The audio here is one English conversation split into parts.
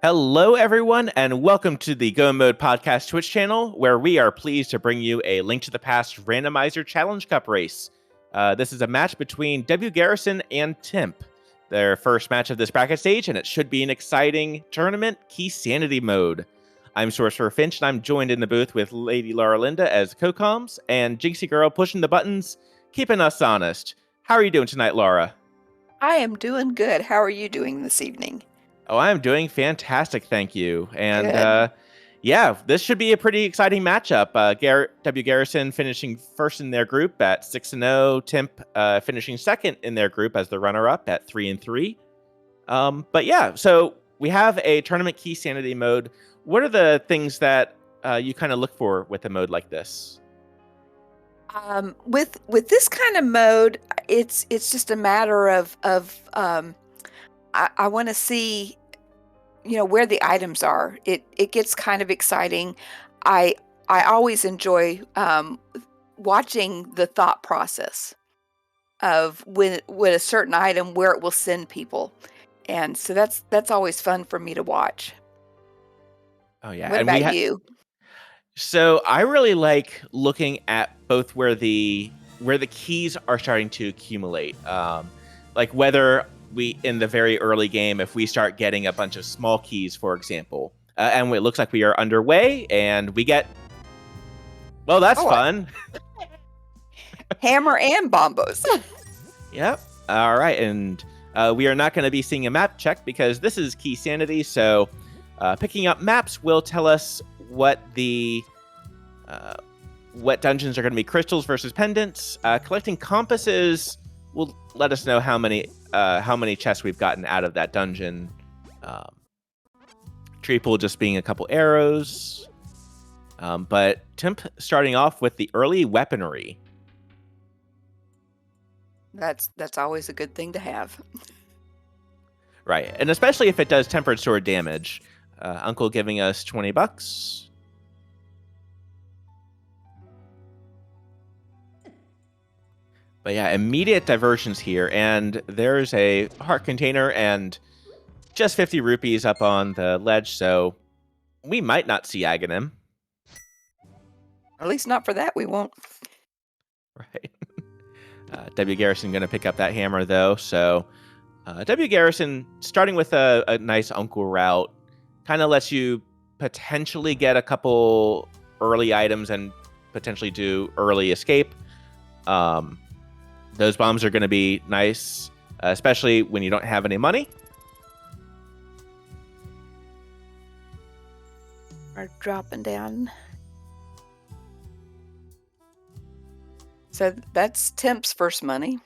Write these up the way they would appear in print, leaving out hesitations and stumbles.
Hello, everyone, and welcome to the Go Mode Podcast Twitch channel, where we are pleased to bring you a Link to the Past Randomizer Challenge Cup race. This is a match between WGarrison and Timp, their first match of this bracket stage, and it should be an exciting tournament key sanity mode. I'm SorcererFinch, and I'm joined in the booth with LadyLauraLinda as co-coms, and Gynxygirl pushing the buttons, keeping us honest. How are you doing tonight, Laura? I am doing good. How are you doing this evening? Oh, I'm doing fantastic, thank you. And Good. yeah, this should be a pretty exciting matchup. WGarrison finishing first in their group at 6-0. Timp finishing second in their group as the runner-up at 3-3. But yeah, so we have a tournament key sanity mode. What are the things that you kind of look for with a mode like this? With this kind of mode, it's just a matter of I want to see, where the items are. It gets kind of exciting. I always enjoy watching the thought process of with a certain item where it will send people, and so that's always fun for me to watch. Oh yeah, What and about you? So I really like looking at both where the keys are starting to accumulate, like whether we in the very early game, if we start getting a bunch of small keys, for example, and it looks like we are underway, and we get, well, that's fun. Hammer and bombos. Yep. All right, and we are not going to be seeing a map check because this is key sanity. So picking up maps will tell us what dungeons are going to be crystals versus pendants. Collecting compasses will let us know how many chests we've gotten out of that dungeon. Tree pool just being a couple arrows. But Timp starting off with the early weaponry. That's always a good thing to have. Right, and especially if it does tempered sword damage. Uncle giving us $20. But yeah, immediate diversions here, and there's a heart container and just 50 rupees up on the ledge, so we might not see Aghanim. At least not for that, we won't. Right. WGarrison going to pick up that hammer, though, so WGarrison, starting with a nice Uncle route, kind of lets you potentially get a couple early items and potentially do early escape. Those bombs are going to be nice, especially when you don't have any money. Are dropping down. So that's Timp's first money.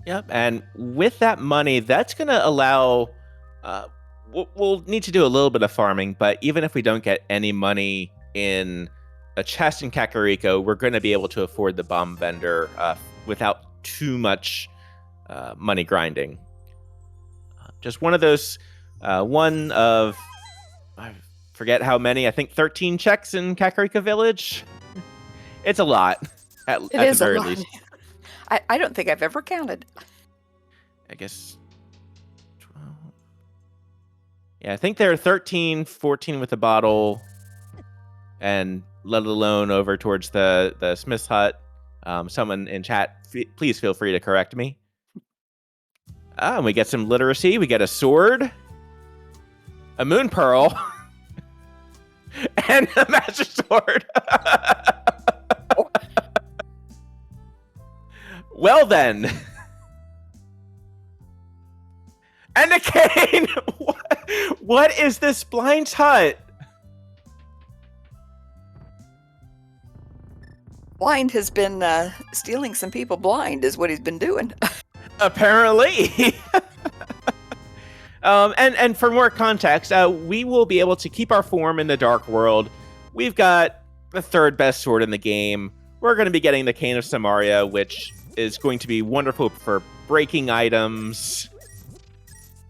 Yep, and with that money, that's going to allow... we'll need to do a little bit of farming, but even if we don't get any money in a chest in Kakariko, we're going to be able to afford the bomb vendor without too much money grinding. Just one of those, one of, I forget how many, I think 13 checks in Kakariko Village. It's a lot, at the very least. I don't think I've ever counted. I guess 12. Yeah, I think there are 13, 14 with the bottle, and let alone over towards the Smith's Hut. Someone in chat, please feel free to correct me. And we get some literacy. We get a sword, a moon pearl, and a master sword. Well then. And a cane. What is this blind hut? Blind has been stealing some people blind, is what he's been doing. Apparently. And for more context, we will be able to keep our form in the Dark World. We've got the third best sword in the game. We're going to be getting the Cane of Samaria, which is going to be wonderful for breaking items.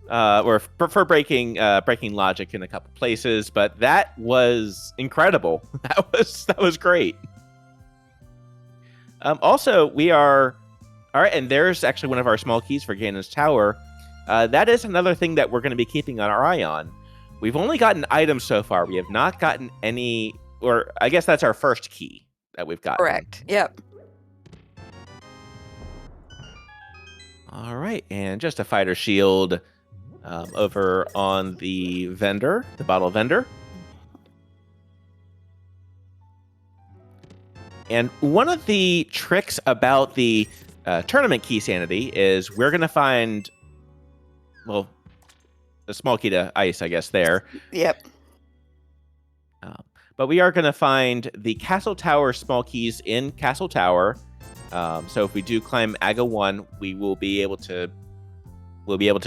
Or for breaking logic in a couple places. But that was incredible. That was great. Also, we are... All right, and there's actually one of our small keys for Ganon's Tower. That is another thing that we're going to be keeping our eye on. we've only gotten items so far. We have not gotten any, or I guess that's our first key that we've gotten. Correct. Yep. All right, and just a fighter shield over on the vendor, the bottle vendor. And one of the tricks about the tournament key sanity is we're going to find, well, a small key to ice, I guess, there. Yep. But we are going to find the Castle Tower small keys in Castle Tower. So if we do climb Aga 1, we'll be able to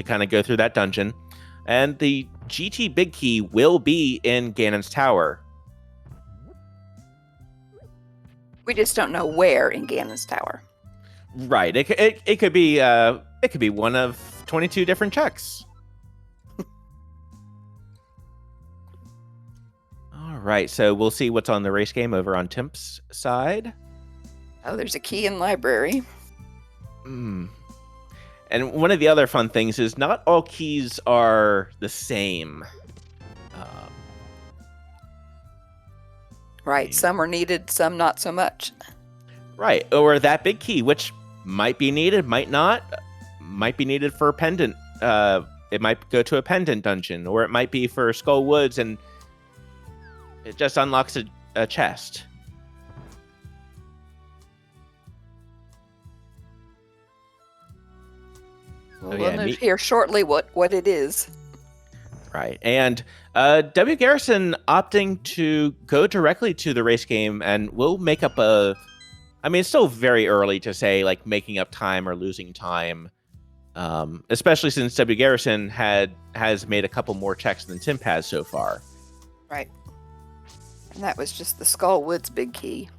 kind of go through that dungeon. And the GT big key will be in Ganon's Tower. We just don't know where in Ganon's Tower. Right. It could be one of 22 different checks. All right, so we'll see what's on the race game over on Timp's side. Oh, there's a key in library. And one of the other fun things is not all keys are the same. Right, some are needed, some not so much. Right, or that big key, which might be needed, might not, might be needed for a pendant. It might go to a pendant dungeon, or it might be for Skull Woods, and it just unlocks a chest. Well, we'll know here shortly what it is. Right, and WGarrison opting to go directly to the race game, and we'll make up a... I mean, it's still very early to say, like, making up time or losing time, especially since WGarrison has made a couple more checks than Timp has so far. Right. And that was just the Skull Woods big key.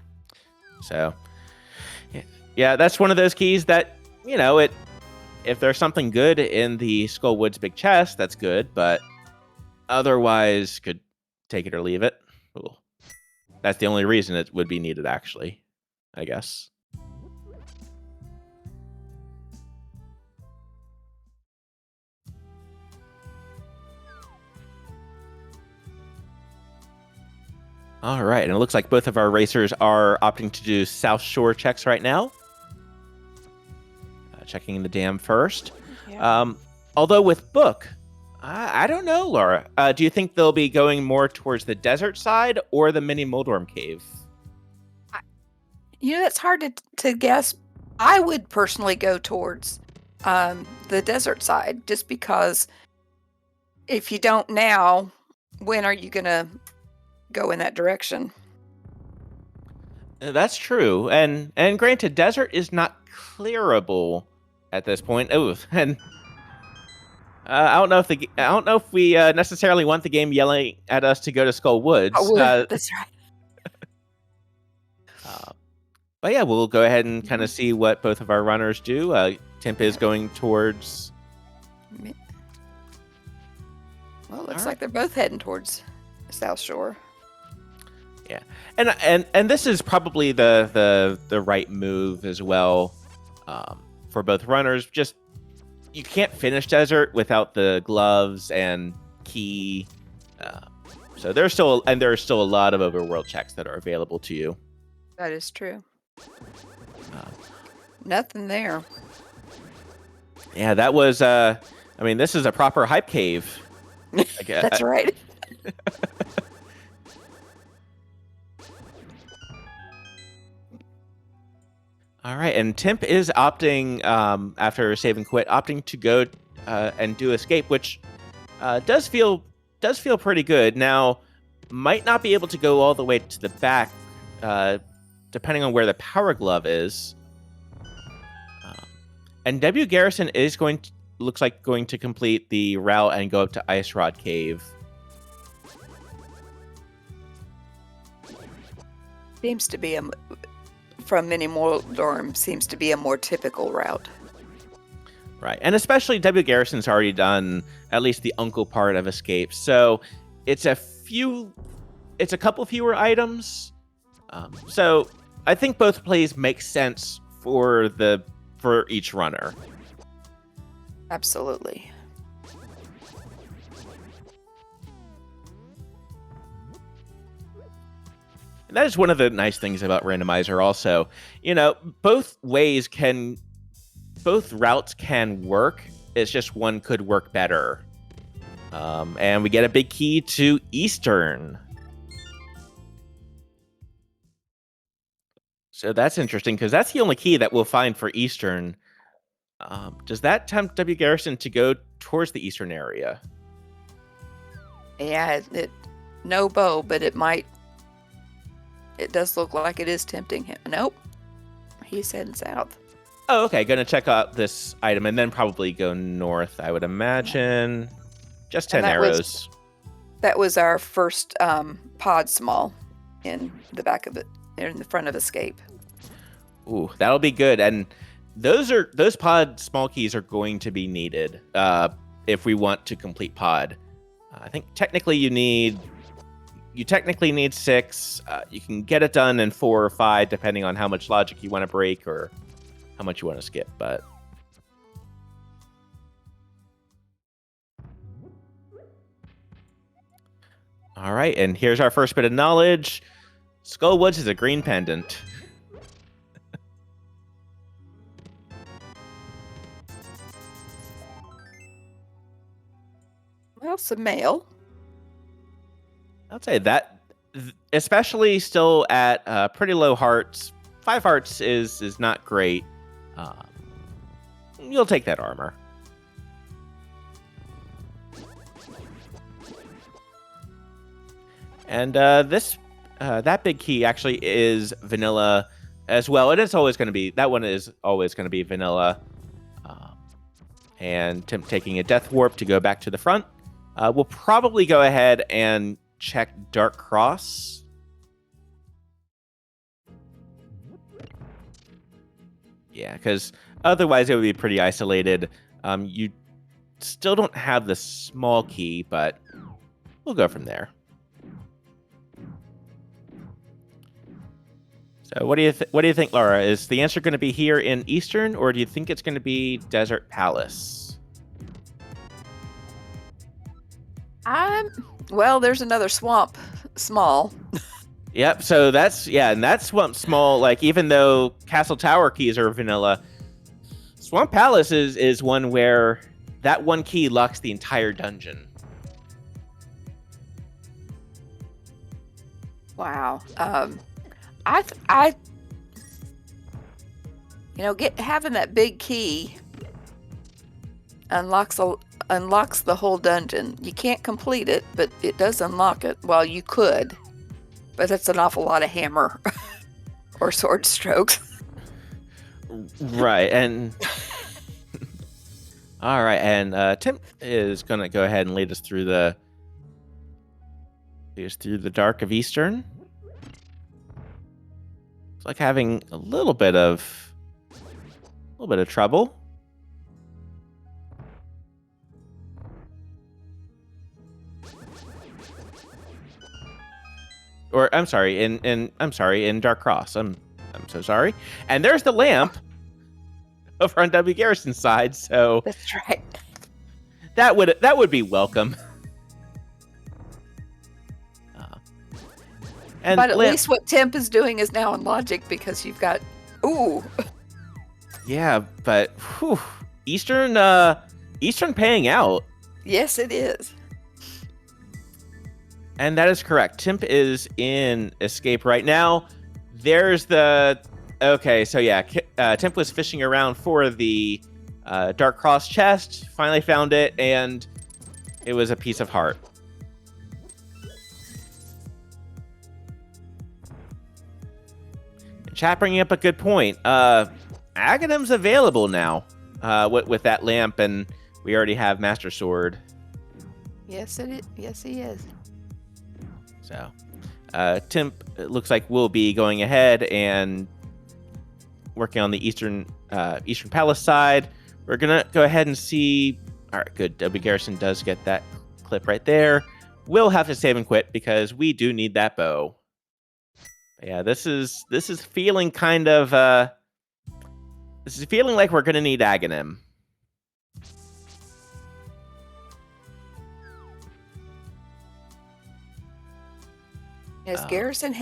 So, yeah, that's one of those keys that, you know, if there's something good in the Skull Woods big chest, that's good, but otherwise could take it or leave it. Ooh. That's the only reason it would be needed, actually, I guess. All right, and it looks like both of our racers are opting to do South Shore checks right now. Checking the dam first. Yeah. Although with Book, I don't know, Laura. Do you think they'll be going more towards the desert side or the mini Moldorm cave? You know, it's hard to guess. I would personally go towards the desert side, just because if you don't now, when are you going to go in that direction? That's true. And granted, desert is not clearable at this point. Oh, and I don't know if we necessarily want the game yelling at us to go to Skull Woods. Oh, that's right. But yeah, we'll go ahead and kind of see what both of our runners do. Timp is going towards... Well, it looks like they're both heading towards South Shore. Yeah, and this is probably the right move as well for both runners. Just, you can't finish desert without the gloves and key. So there's still a lot of overworld checks that are available to you. That is true. Nothing there. Yeah, that was. I mean, this is a proper hype cave. That's right. All right, and Timp is opting, after save and quit, opting to go and do escape, which does feel pretty good. Now, might not be able to go all the way to the back, depending on where the power glove is. And WGarrison is looks like going to complete the route and go up to Ice Rod Cave. Seems to be from Mini Moldorm seems to be a more typical route. Right, and especially WGarrison's already done at least the uncle part of escape, so it's a couple fewer items. So I think both plays make sense for each runner. Absolutely. And that is one of the nice things about randomizer also. You know, both routes can work. It's just one could work better. And we get a big key to Eastern. So that's interesting because that's the only key that we'll find for Eastern. Does that tempt WGarrison to go towards the Eastern area? Yeah, no bow, but it might. It does look like it is tempting him. Nope, he's heading south. Oh, okay. Gonna check out this item and then probably go north, I would imagine. Yeah. Just 10 arrows. That was our first pod small in the back of it, in the front of escape. Ooh, that'll be good. And those pod small keys are going to be needed if we want to complete pod. I think technically you technically need 6. You can get it done in 4 or 5, depending on how much logic you want to break or how much you want to skip. But all right, and here's our first bit of knowledge. Skullwoods is a green pendant. Well, some mail. I'd say that, especially still at pretty low hearts. 5 hearts is not great. You'll take that armor. And that big key actually is vanilla as well. And it's always going to be, that one is always going to be vanilla. And Timp taking a death warp to go back to the front. We'll probably go ahead and check Dark Cross. Yeah, because otherwise it would be pretty isolated. You still don't have the small key, but we'll go from there. So what do you think, Laura? Is the answer going to be here in Eastern, or do you think it's going to be Desert Palace? Well, there's another swamp small. Yep, so and that swamp small, like, even though Castle Tower keys are vanilla, Swamp Palace is one where that one key locks the entire dungeon. Wow. Having that big key unlocks the whole dungeon. You can't complete it, but it does unlock it. Well, you could, but that's an awful lot of hammer or sword strokes. Right, and all right, and Tim is gonna go ahead and lead us through the dark of Eastern. It's like having a little bit of trouble. Or I'm sorry, in Dark Cross. I'm so sorry. And there's the lamp over on WGarrison's side. So that's right. That would be welcome. But at least what Timp is doing is now in logic because you've got Yeah, but Eastern paying out. Yes, it is. And that is correct. Timp is in escape right now. There's the... Okay, so yeah, Timp was fishing around for the Dark Cross chest, finally found it, and it was a piece of heart. Chat bringing up a good point. Aghanim's available now with that lamp, and we already have Master Sword. Yes, it is. Yes, he is. So, Timp, it looks like we'll be going ahead and working on the Eastern Palace side. We're gonna go ahead and see. All right, good. WGarrison does get that clip right there. We'll have to save and quit because we do need that bow. Yeah, this is feeling kind of this is feeling like we're gonna need Aghanim. Is Garrison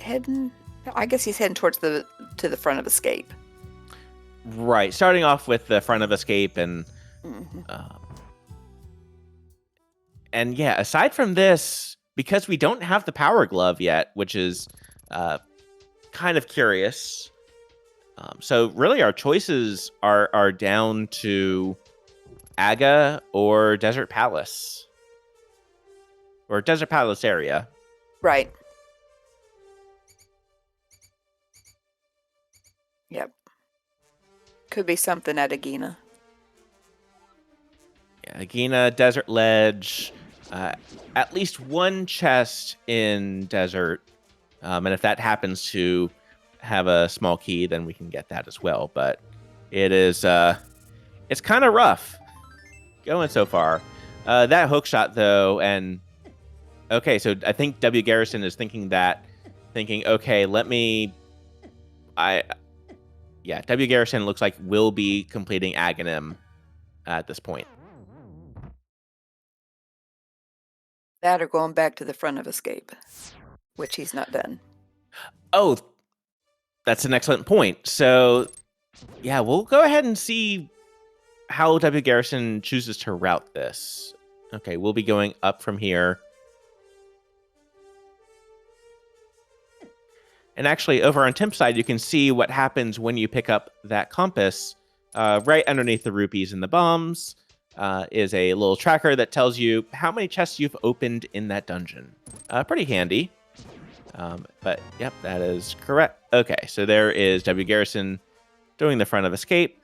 heading? I guess he's heading towards to the front of escape. Right, starting off with the front of escape and and yeah, aside from this, because we don't have the power glove yet, which is kind of curious. So really our choices are down to Aga or Desert Palace. Or Desert Palace area. Right. Yep. Could be something at Agina. Yeah, Agina, Desert Ledge, at least one chest in Desert. And if that happens to have a small key, then we can get that as well. But it is, it's kind of rough going so far. That hook shot, though, and okay, so I think WGarrison is thinking, okay, WGarrison looks like will be completing Aghanim at this point. That or going back to the front of escape, which he's not done. Oh, that's an excellent point. So, yeah, we'll go ahead and see how WGarrison chooses to route this. Okay, we'll be going up from here. And actually, over on Timp's side, you can see what happens when you pick up that compass. Right underneath the rupees and the bombs is a little tracker that tells you how many chests you've opened in that dungeon. Pretty handy. But, yep, that is correct. Okay, so there is WGarrison doing the front of escape.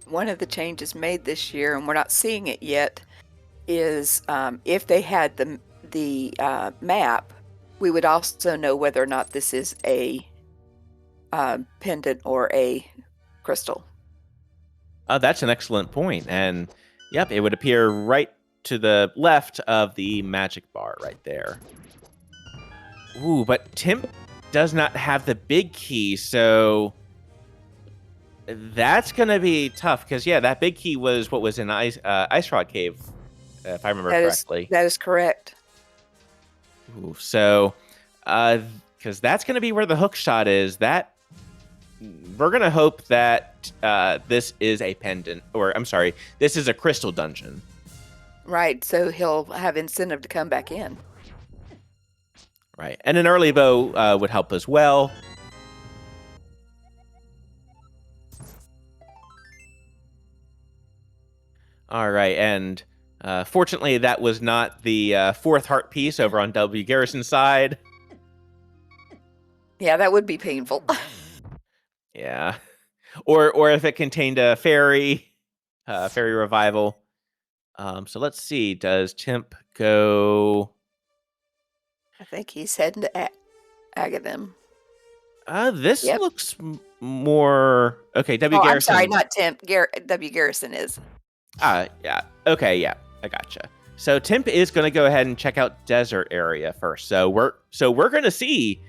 One of the changes made this year, and we're not seeing it yet, is if they had the map, we would also know whether or not this is a pendant or a crystal. That's an excellent point. And, yep, it would appear right to the left of the magic bar right there. Ooh, but Timp does not have the big key, so that's going to be tough. Because, yeah, that big key was what was in Ice Rod Cave, if I remember correctly. That is correct. Ooh, so, because that's going to be where the hook shot is. We're going to hope that this is a pendant, or I'm sorry, this is a crystal dungeon. Right, so he'll have incentive to come back in. Right, and an early bow would help as well. All right, and fortunately, that was not the fourth heart piece over on WGarrison's side. Yeah, that would be painful. Yeah, or if it contained a fairy revival. So let's see. Does Timp go? I think he's heading to Aghanim. This looks more okay. WGarrison. Oh, I'm sorry, not Timp. WGarrison is. Yeah. Okay, yeah, I gotcha. So Timp is going to go ahead and check out desert area first. So we're going to see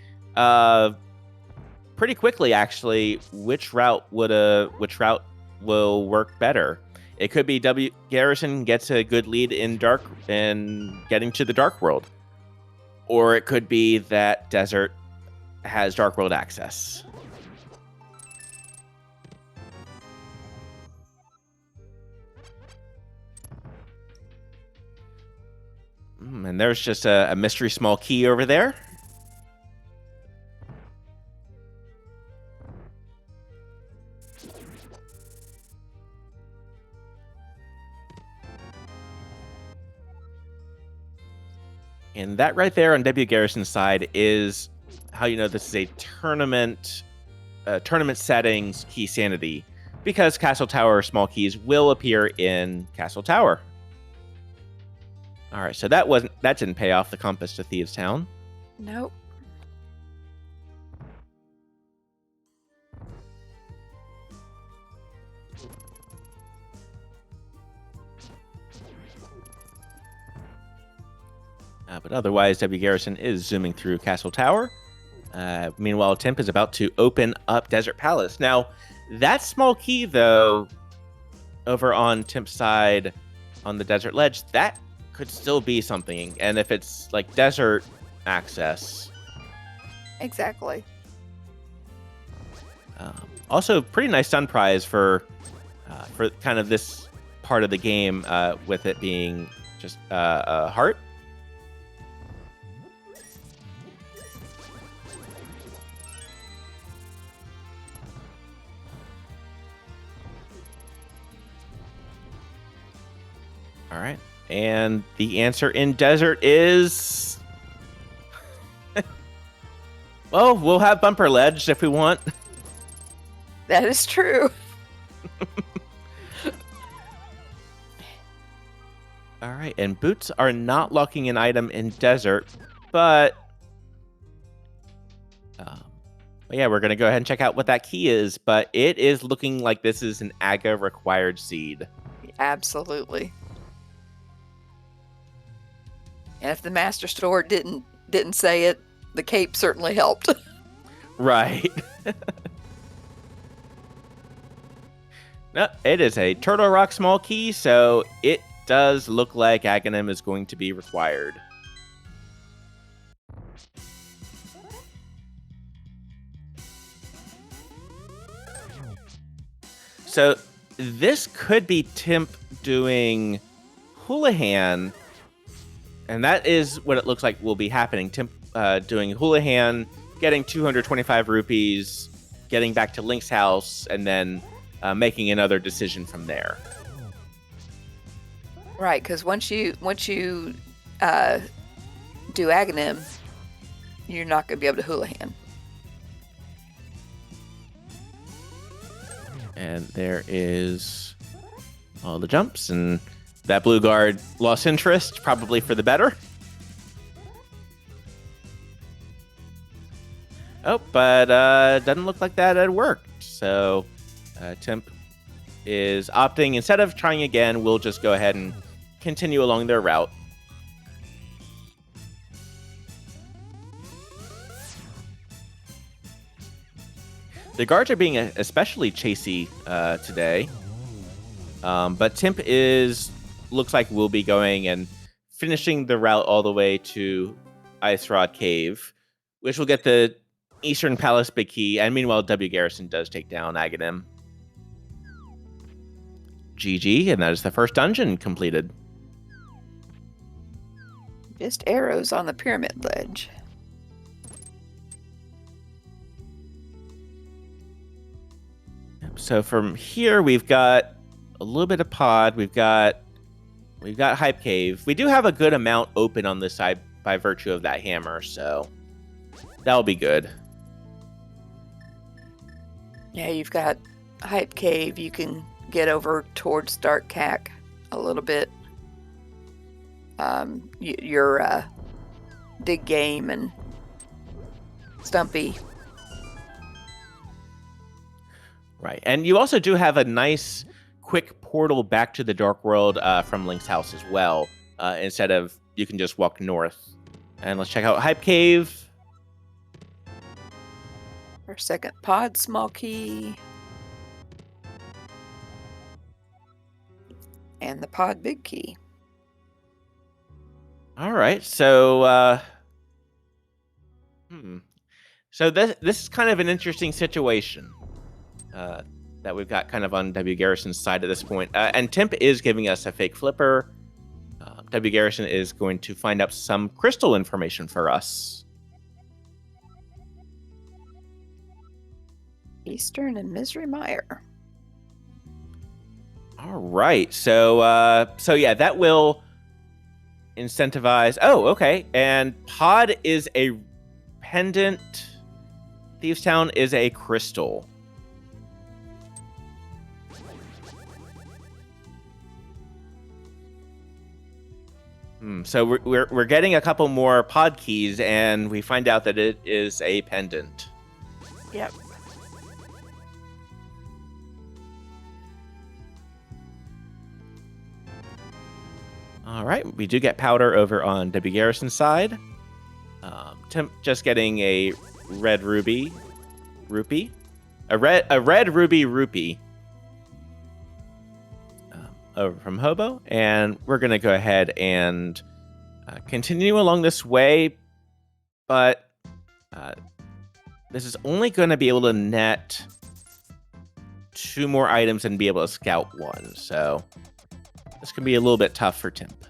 pretty quickly actually which route will work better. It could be WGarrison gets a good lead in dark and getting to the dark world, or it could be that desert has dark world access. And there's just a mystery small key over there. And that right there on WGarrison's side is how you know this is a tournament settings key sanity, because Castle Tower small keys will appear in Castle Tower. All right, so that didn't pay off the compass to Thieves Town. Nope. But otherwise, WGarrison is zooming through Castle Tower. Meanwhile, Timp is about to open up Desert Palace. Now, that small key, though, over on Timp's side, on the desert ledge, that could still be something. And if it's like desert access. Exactly. Also, pretty nice stun prize for kind of this part of the game, with it being just a heart. All right. And the answer in desert is... well, we'll have bumper ledge if we want. That is true. All right. And boots are not locking an item in desert, but... yeah, we're going to go ahead and check out what that key is, but it is looking like this is an AGA required seed. Absolutely. And if the master store didn't say it, the cape certainly helped. Right. No, it is a Turtle Rock small key, so it does look like Aghanim is going to be required. So this could be Timp doing Houlihan, and that is what it looks like will be happening. Timp doing Houlihan, getting 225 rupees, getting back to Link's house, and then making another decision from there. Right, because once you do Aghanim, you're not going to be able to Houlihan. And there is all the jumps, and that blue guard lost interest, probably for the better. Oh, but doesn't look like that had worked. So Timp is opting, instead of trying again, we'll just go ahead and continue along their route. The guards are being especially chasey today, but Timp looks like we'll be going and finishing the route all the way to Ice Rod Cave, which will get the Eastern Palace big key, and meanwhile WGarrison does take down Aghanim. GG, and that is the first dungeon completed. Just arrows on the pyramid ledge. So from here, we've got a little bit of pod. We've got Hype Cave. We do have a good amount open on this side by virtue of that hammer, so that'll be good. Yeah, you've got Hype Cave. You can get over towards Dark Cack a little bit. Your Dig Game and Stumpy. Right, and you also do have a nice, quick portal back to the Dark World from Link's house as well. Instead of, you can just walk north. And let's check out Hype Cave. Our second pod small key. And the pod big key. All right, so so this is kind of an interesting situation that we've got kind of on WGarrison's side at this point. And Timp is giving us a fake flipper. WGarrison is going to find out some crystal information for us. Eastern and Misery Mire. All right, so yeah, that will incentivize. Oh, okay, and Pod is a pendant. Thieves Town is a crystal. So we're getting a couple more pod keys, and we find out that it is a pendant. Yep. All right, we do get powder over on WGarrison's side. Timp just getting a red rupee. A red ruby rupee. over from Hobo, and we're going to go ahead and continue along this way, but this is only going to be able to net 2 more items and be able to scout 1, so this can be a little bit tough for Timp.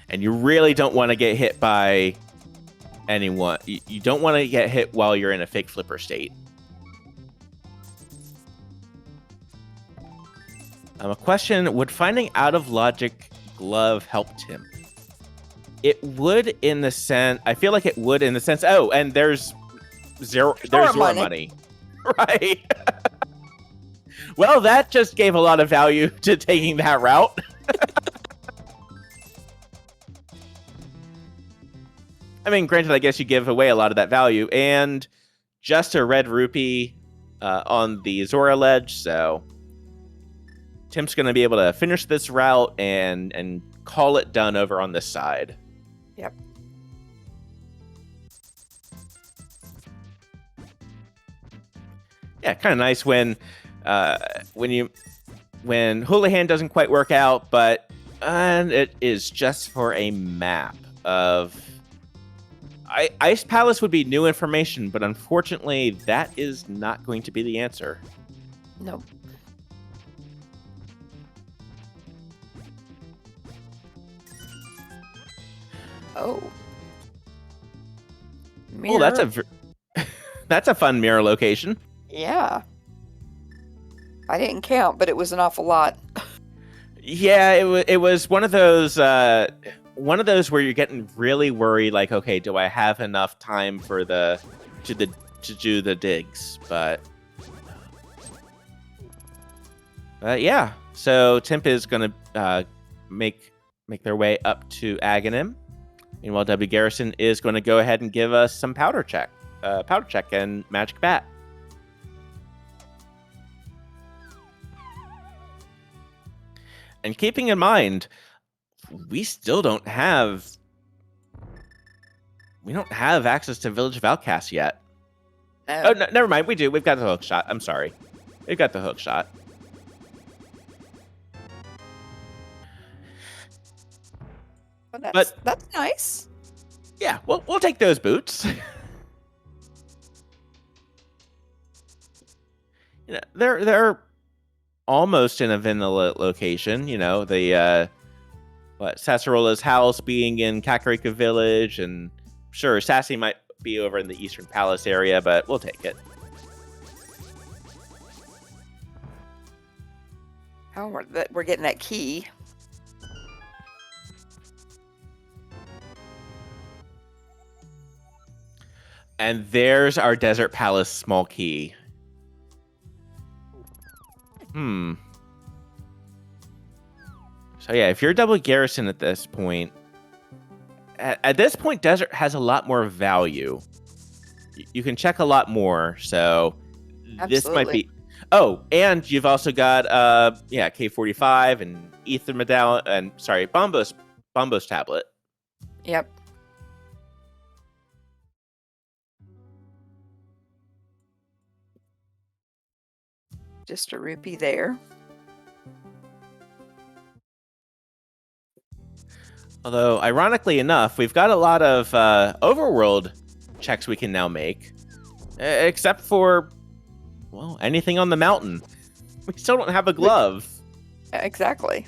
And you really don't want to get hit by anyone. You don't want to get hit while you're in a fake flipper state. A question, would finding out of logic glove help Timp? It would in the sense, I feel like it would in the sense, oh, and there's Zora money. Right. Well, that just gave a lot of value to taking that route. I mean, granted, I guess you give away a lot of that value, and just a red rupee on the Zora ledge, so Timp's going to be able to finish this route and call it done over on this side. Yep. Yeah, kind of nice when Houlihan doesn't quite work out, but it is just for a map of Ice Palace would be new information, but unfortunately, that is not going to be the answer. No. Oh. Mirror. Oh, that's a fun mirror location. Yeah. I didn't count, but it was an awful lot. Yeah, it was one of those where you're getting really worried, like, okay, do I have enough time for to do the digs? But yeah, so Timp is gonna make their way up to Aghanim. Meanwhile, WGarrison is going to go ahead and give us some powder check and magic bat. And keeping in mind, we still don't have access to Village of Outcasts yet. Oh, no, never mind. We do. We've got the hook shot. I'm sorry. We've got the hook shot. Well, that's nice. Yeah, we'll take those boots. You know, they're almost in a vanilla location. You know, the Sasserola's house being in Kakariko Village, and sure, Sassy might be over in the Eastern Palace area, but we'll take it. Oh, we're getting that key. And there's our Desert Palace small key. So yeah, if you're WGarrison at this point, at this point, Desert has a lot more value. You can check a lot more, so Absolutely. This might be... Oh, and you've also got K45 and Ether Medallion, and sorry, Bombos tablet. Yep. Just a rupee there. Although, ironically enough, we've got a lot of overworld checks we can now make. Except for, well, anything on the mountain. We still don't have a glove. Exactly.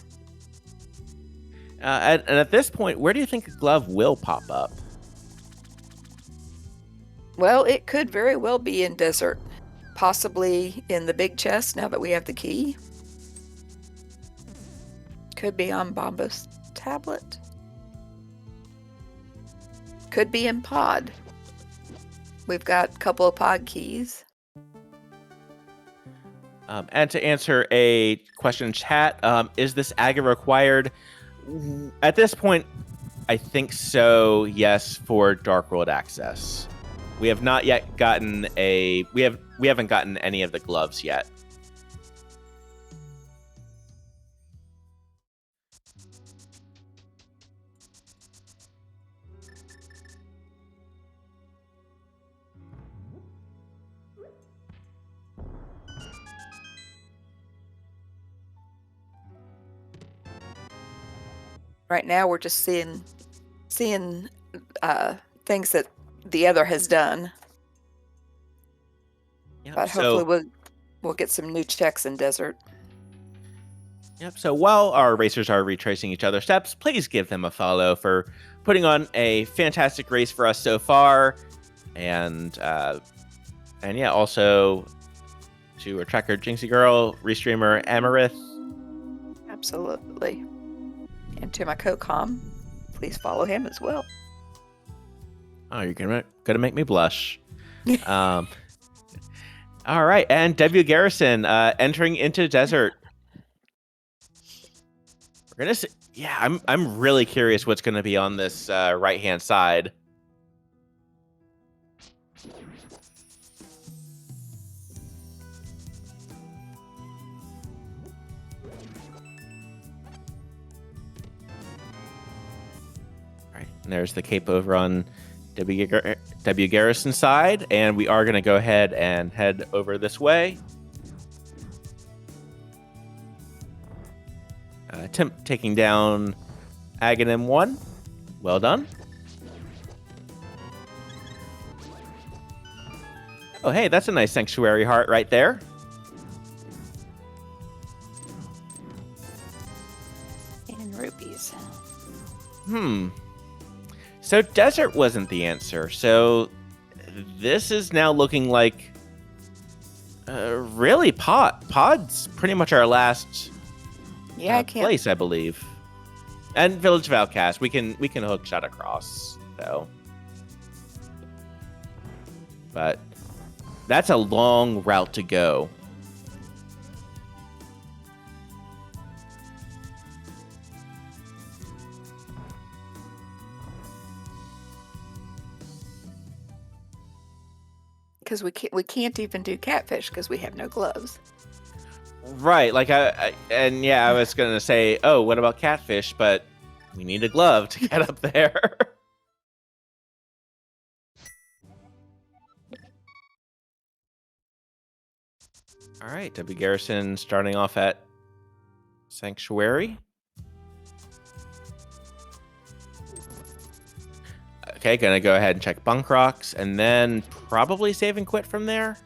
And at this point, where do you think a glove will pop up? Well, it could very well be in Desert. Possibly in the big chest now that we have the key. Could be on Bombos tablet. Could be in pod. We've got a couple of pod keys. And to answer a question in chat, is this Aga required? At this point, I think so, yes, for Dark World access. We have not yet gotten we haven't gotten any of the gloves yet. Right now, we're just seeing things that the other has done. Yep. But hopefully, So we'll get some new checks in desert. Yep. So while our racers are retracing each other's steps, please give them a follow for putting on a fantastic race for us so far, and yeah, also to our tracker Gynxygirl, Restreamer, Amarith. Absolutely. And to my co-com, please follow him as well. Oh, you're gonna make me blush. um, all right, and WGarrison entering into desert. We're gonna see. Yeah, I'm really curious what's gonna be on this right hand side. All right, and there's the cape over on WGarrison's side, and we are gonna go ahead and head over this way. Timp taking down Aghanim 1. Well done. Oh, hey, that's a nice sanctuary heart right there. And rupees. So desert wasn't the answer. So this is now looking like really pod's pretty much our last place, I believe. And Village of Outcast, we can hook shot across though. But that's a long route to go. Because we can't even do catfish because we have no gloves. Right, like I was gonna say, oh, what about catfish? But we need a glove to get up there. All right, WGarrison starting off at Sanctuary. Okay, gonna go ahead and check bunk rocks, and then probably save and quit from there.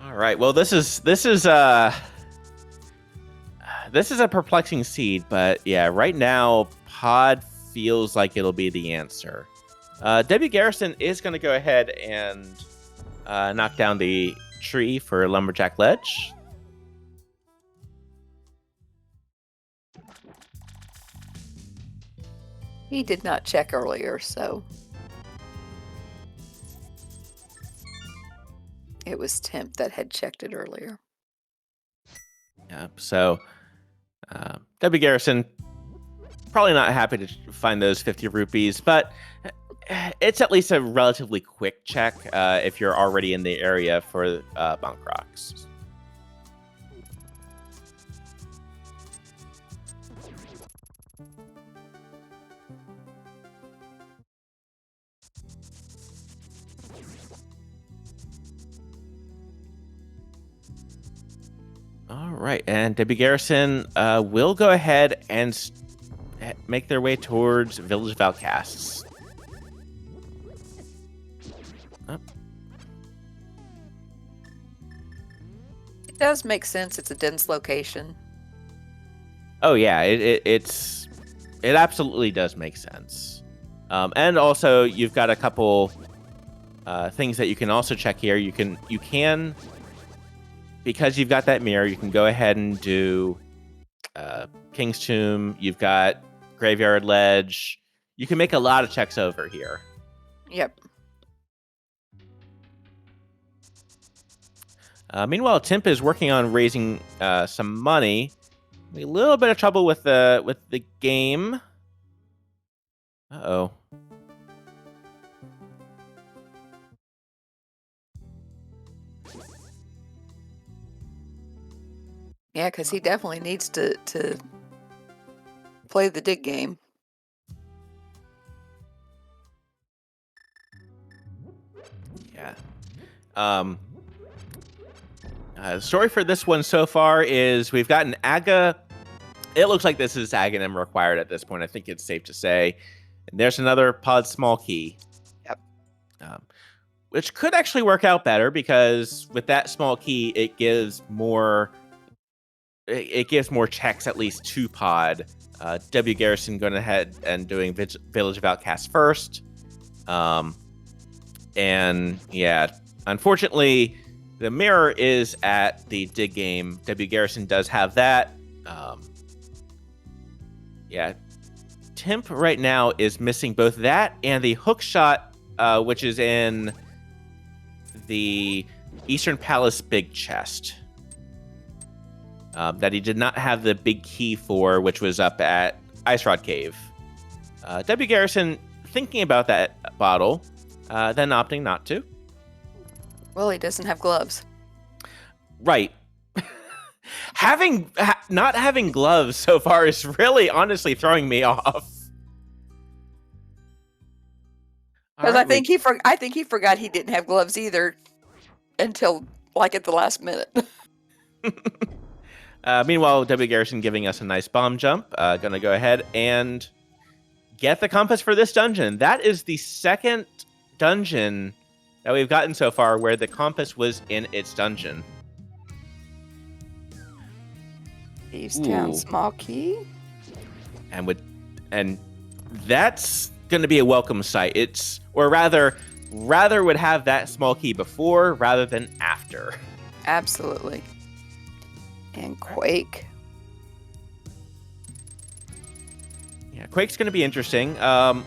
All right. Well, this is a perplexing seed, but yeah, right now pod feels like it'll be the answer. WGarrison is going to go ahead and knock down the tree for Lumberjack Ledge. He did not check earlier, so it was Timp that had checked it earlier. Yep. So WGarrison probably not happy to find those 50 rupees, but it's at least a relatively quick check if you're already in the area for bunk rocks. All right, and WGarrison will go ahead and make their way towards Village of Outcasts. Oh. It does make sense. It's a dense location. Oh yeah, it absolutely does make sense. And also, you've got a couple things that you can also check here. You can because you've got that mirror, you can go ahead and do King's Tomb. You've got Graveyard Ledge. You can make a lot of checks over here. Yep. Meanwhile, Timp is working on raising some money. A little bit of trouble with the game. Uh-oh. Yeah, because he definitely needs to play the dig game. Yeah. The story for this one so far is we've got an Aga. It looks like this is Aghanim required at this point. I think it's safe to say. And there's another pod small key. Yep. Which could actually work out better because with that small key, it gives more. It gives more checks at least to pod. WGarrison going ahead and doing Village of Outcasts first. And yeah, unfortunately, the mirror is at the dig game. WGarrison does have that. Yeah, Timp right now is missing both that and the hook shot, which is in the Eastern Palace big chest. That he did not have the big key for, which was up at Ice Rod Cave. WGarrison thinking about that bottle, then opting not to. Well, he doesn't have gloves. Right. Not having gloves so far is really honestly throwing me off. Because I think he forgot he didn't have gloves either until like at the last minute. Meanwhile, WGarrison giving us a nice bomb jump. Gonna go ahead and get the compass for this dungeon. That is the second dungeon that we've gotten so far where the compass was in its dungeon. East Town small key. And that's gonna be a welcome sight. Or rather would have that small key before rather than after. Absolutely. And Quake. Yeah, Quake's going to be interesting.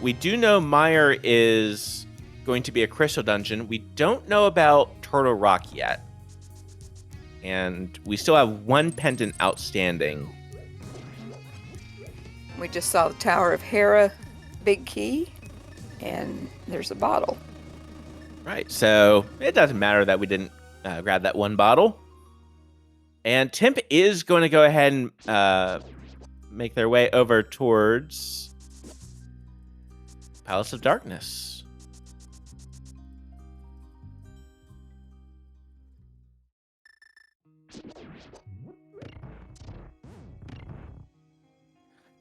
We do know Meyer is going to be a crystal dungeon. We don't know about Turtle Rock yet. And we still have one pendant outstanding. We just saw the Tower of Hera big key. And there's a bottle. Right, so it doesn't matter that we didn't grab that one bottle. And Timp is going to go ahead and make their way over towards Palace of Darkness.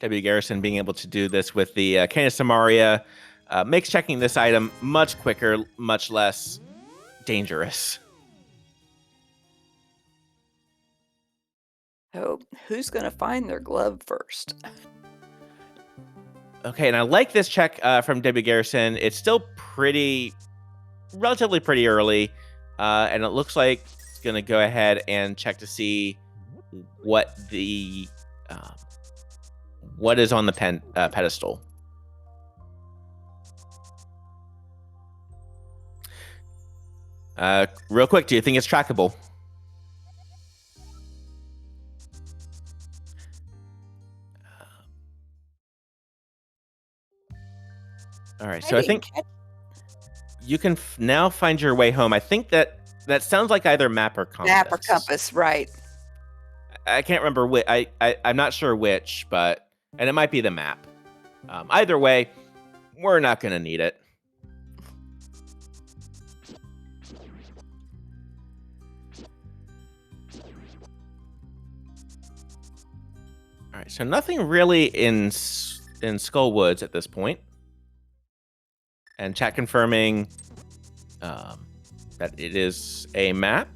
WGarrison being able to do this with the Canis Samaria makes checking this item much quicker, much less dangerous. So, who's going to find their glove first? Okay, and I like this check from WGarrison. It's still relatively pretty early, and it looks like it's going to go ahead and check to see what what is on the pedestal. Real quick, do you think it's trackable? All right, so I think you can now find your way home. I think that sounds like either map or compass. Map or compass, right. I can't remember which. I'm not sure which, and it might be the map. Either way, we're not going to need it. All right, so nothing really in Skull Woods at this point. And chat confirming that it is a map.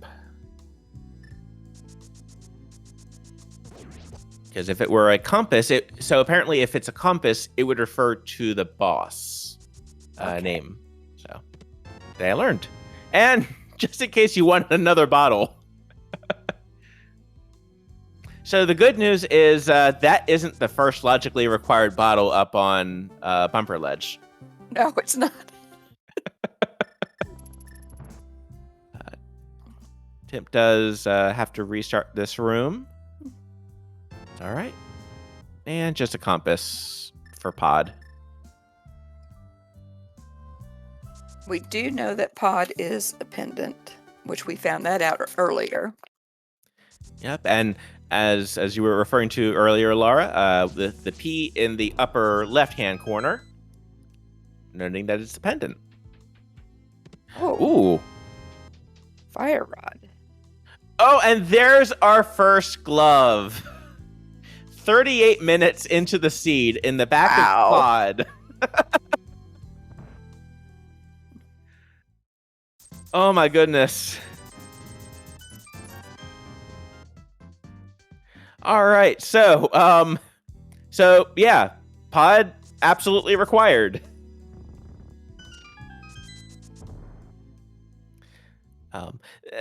Because if it were a compass, so apparently if it's a compass, it would refer to the boss name. So, today I learned. And just in case you wanted another bottle. So the good news is that isn't the first logically required bottle up on Bumper Ledge. No, it's not. Timp does have to restart this room. It's all right. And just a compass for Pod. We do know that Pod is a pendant, which we found that out earlier. Yep, and as you were referring to earlier, Laura, the P in the upper left-hand corner, noting that it's a pendant. Oh, Ooh. fire rod. Oh, and there's our first glove. 38 minutes into the seed in the back of Wow. pod. Oh my goodness. All right. So yeah, pod absolutely required.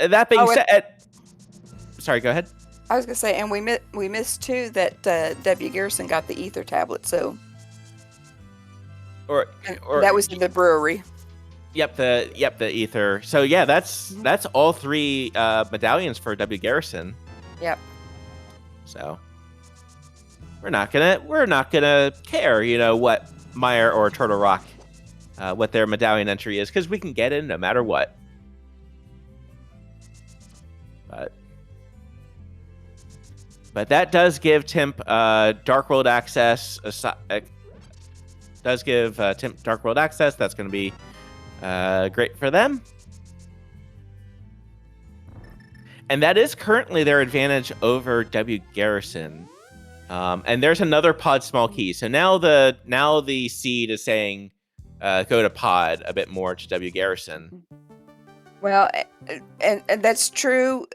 That being said, sorry, go ahead. I was gonna say, and we missed too that WGarrison got the ether tablet, so Or that was in the brewery. Yep, the ether. So yeah, that's all 3 medallions for WGarrison. Yep. So we're not gonna care, you know, what Meyer or Turtle Rock, what their medallion entry is, because we can get in no matter what. But that does give Timp Dark World access. Does give Timp Dark World access. That's going to be great for them. And that is currently their advantage over WGarrison. And there's another pod small key. So now the seed is saying go to pod a bit more to WGarrison. Well, and that's true.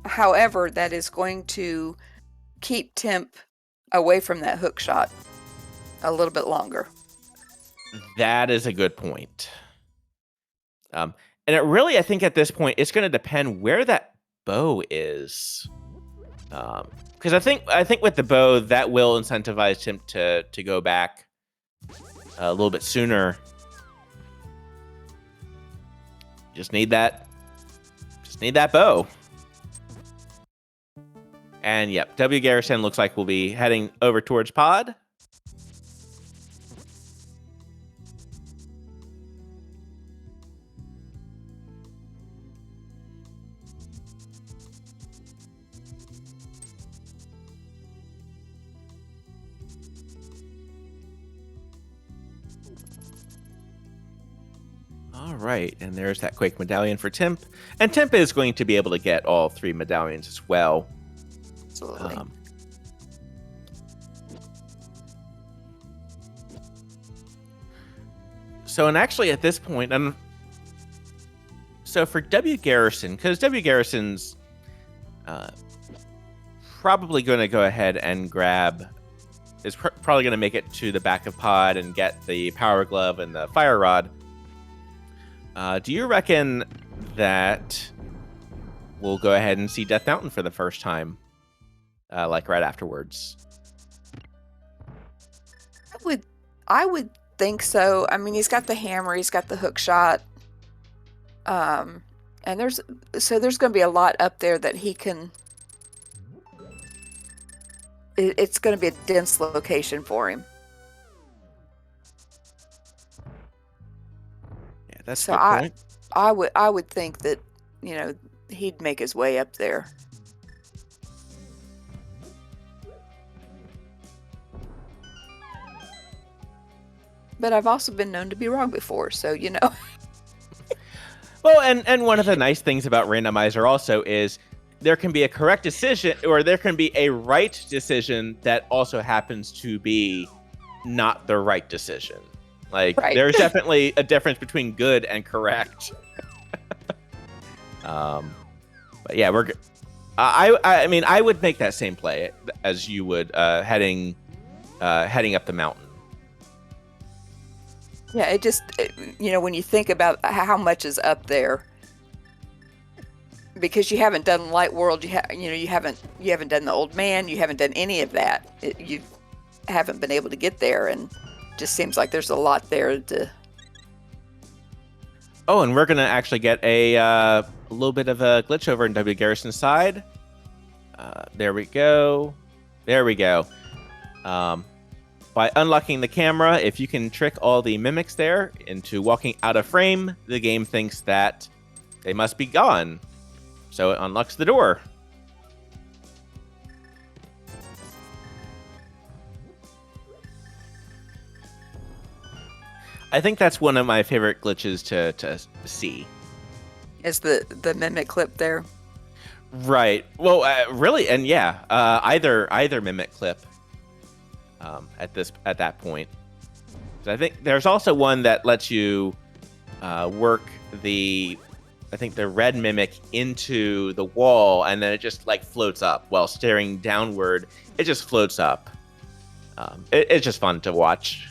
However, that is going to keep Timp away from that hook shot a little bit longer. That is a good point. And it really, I think at this point, it's going to depend where that bow is. Because I think with the bow, that will incentivize him to go back a little bit sooner. Just need that bow. And yep, WGarrison looks like we'll be heading over towards pod. All right, and there's that Quake medallion for Timp. And Timp is going to be able to get all 3 medallions as well. Absolutely. So, and actually at this point, so for WGarrison, because WGarrison's probably going to go ahead and is probably going to make it to the back of pod and get the power glove and the fire rod. Do you reckon that we'll go ahead and see Death Mountain for the first time, like right afterwards? I would think so. I mean, he's got the hammer, he's got the hook shot, and there's going to be a lot up there that he can. It's going to be a dense location for him. Yeah, that's a good point. I would think that, you know, he'd make his way up there. But I've also been known to be wrong before, so you know. Well, and one of the nice things about randomizer also is there can be a correct decision, or there can be a right decision that also happens to be not the right decision. Like, right. There's definitely a difference between good and correct. But yeah, I mean, I would make that same play as you would heading up the mountain. Yeah, you know, when you think about how much is up there, because you haven't done Light World, you haven't done the Old Man, you haven't done any of that. You haven't been able to get there, and just seems like there's a lot there to. Oh, and we're gonna actually get a little bit of a glitch over in WGarrison's side. There we go. By unlocking the camera, if you can trick all the mimics there into walking out of frame, the game thinks that they must be gone. So it unlocks the door. I think that's one of my favorite glitches to see. Is the mimic clip there? Right. Well, really, and yeah, either mimic clip. At that point, so I think there's also one that lets you work I think the red mimic into the wall, and then it just like floats up while staring downward. It just floats up. It's just fun to watch.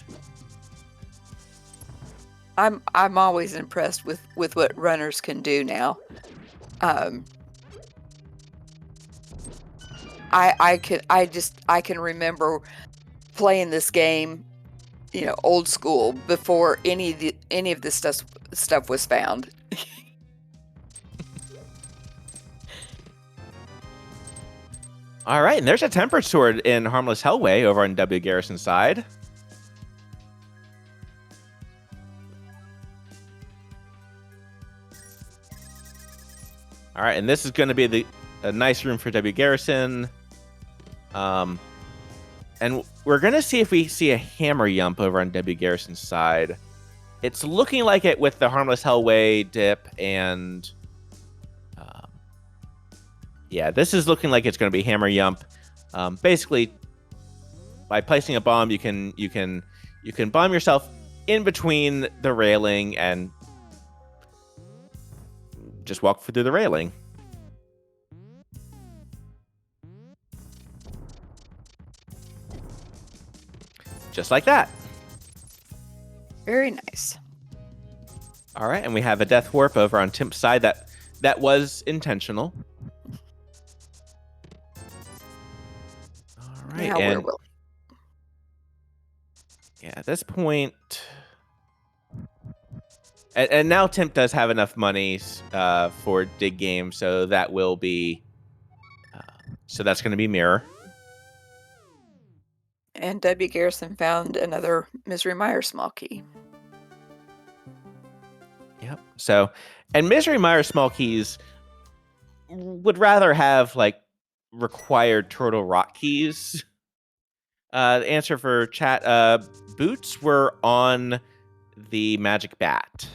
I'm always impressed with what runners can do now. I can remember playing this game, old school, before any of this stuff was found. All right, and there's a tempered sword in Harmless Hellway over on WGarrison's side. All right, and this is going to be a nice room for WGarrison. And we're going to see if we see a hammer yump over on WGarrison's side. It's looking like it with the Harmless Hellway dip, and yeah, this is looking like it's going to be hammer yump. Basically, by placing a bomb, you can bomb yourself in between the railing and just walk through the railing. Just like that. Very nice. All right, and we have a death warp over on Timp's side that was intentional. All right, now and will. Yeah, at this point, and now Timp does have enough money for Dig Game, so that will be, so that's going to be Mirror. And WGarrison found another Misery Mire small key. Yep. So, and Misery Mire small keys would rather have like required Turtle Rock keys. The answer for chat: boots were on the Magic Bat.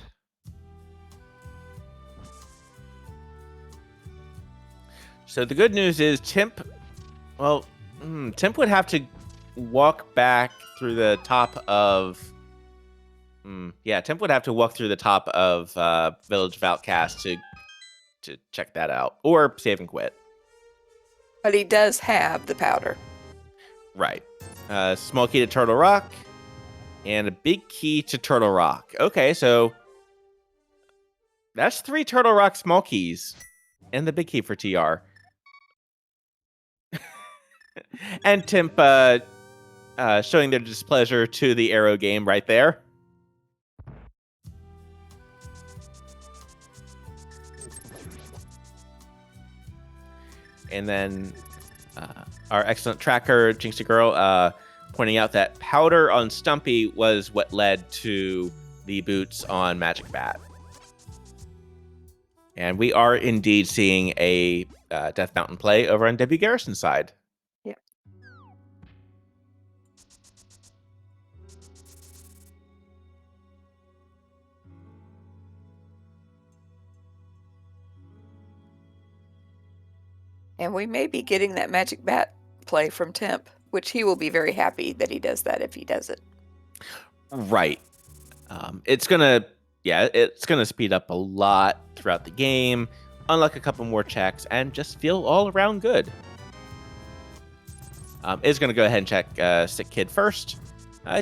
So the good news is Timp. Well, Timp would have to walk back through the top of. Yeah, Timp would have to walk through the top of Village of Outcast to check that out, or save and quit. But he does have the powder. Right. Small key to Turtle Rock, and a big key to Turtle Rock. Okay, so that's 3 Turtle Rock small keys, and the big key for TR. And Timp showing their displeasure to the arrow game right there. And then our excellent tracker, Gynxygirl, pointing out that powder on Stumpy was what led to the boots on Magic Bat. And we are indeed seeing a Death Mountain play over on WGarrison's side. Yeah. And we may be getting that Magic Bat play from Timp, which he will be very happy that he does that if he does it. Right. It's gonna speed up a lot throughout the game, unlock a couple more checks, and just feel all around good. It's gonna go ahead and check Sick Kid first.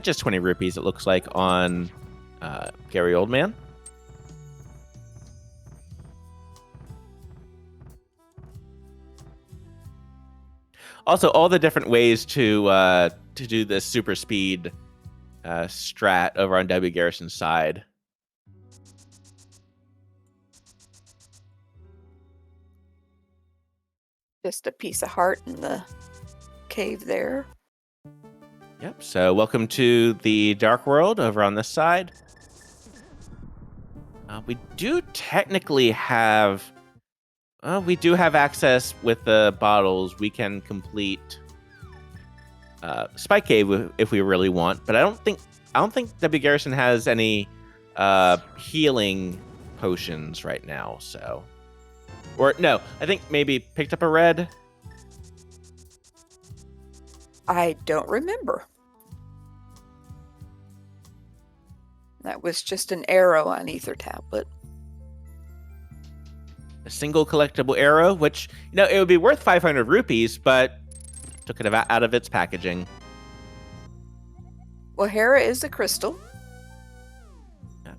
Just 20 rupees, it looks like, on Gary Oldman. Also, all the different ways to do this super speed strat over on WGarrison's side. Just a piece of heart in the cave there. Yep. So welcome to the Dark World over on this side. We do technically have. We do have access with the bottles. We can complete Spike Cave if we really want, but I don't think WGarrison has any healing potions right now. So, or no, I think maybe picked up a red. I don't remember. That was just an arrow on Ether Tablet. A single collectible arrow, which, it would be worth 500 rupees, but took it out of its packaging. Well, Hera is a crystal. Yeah.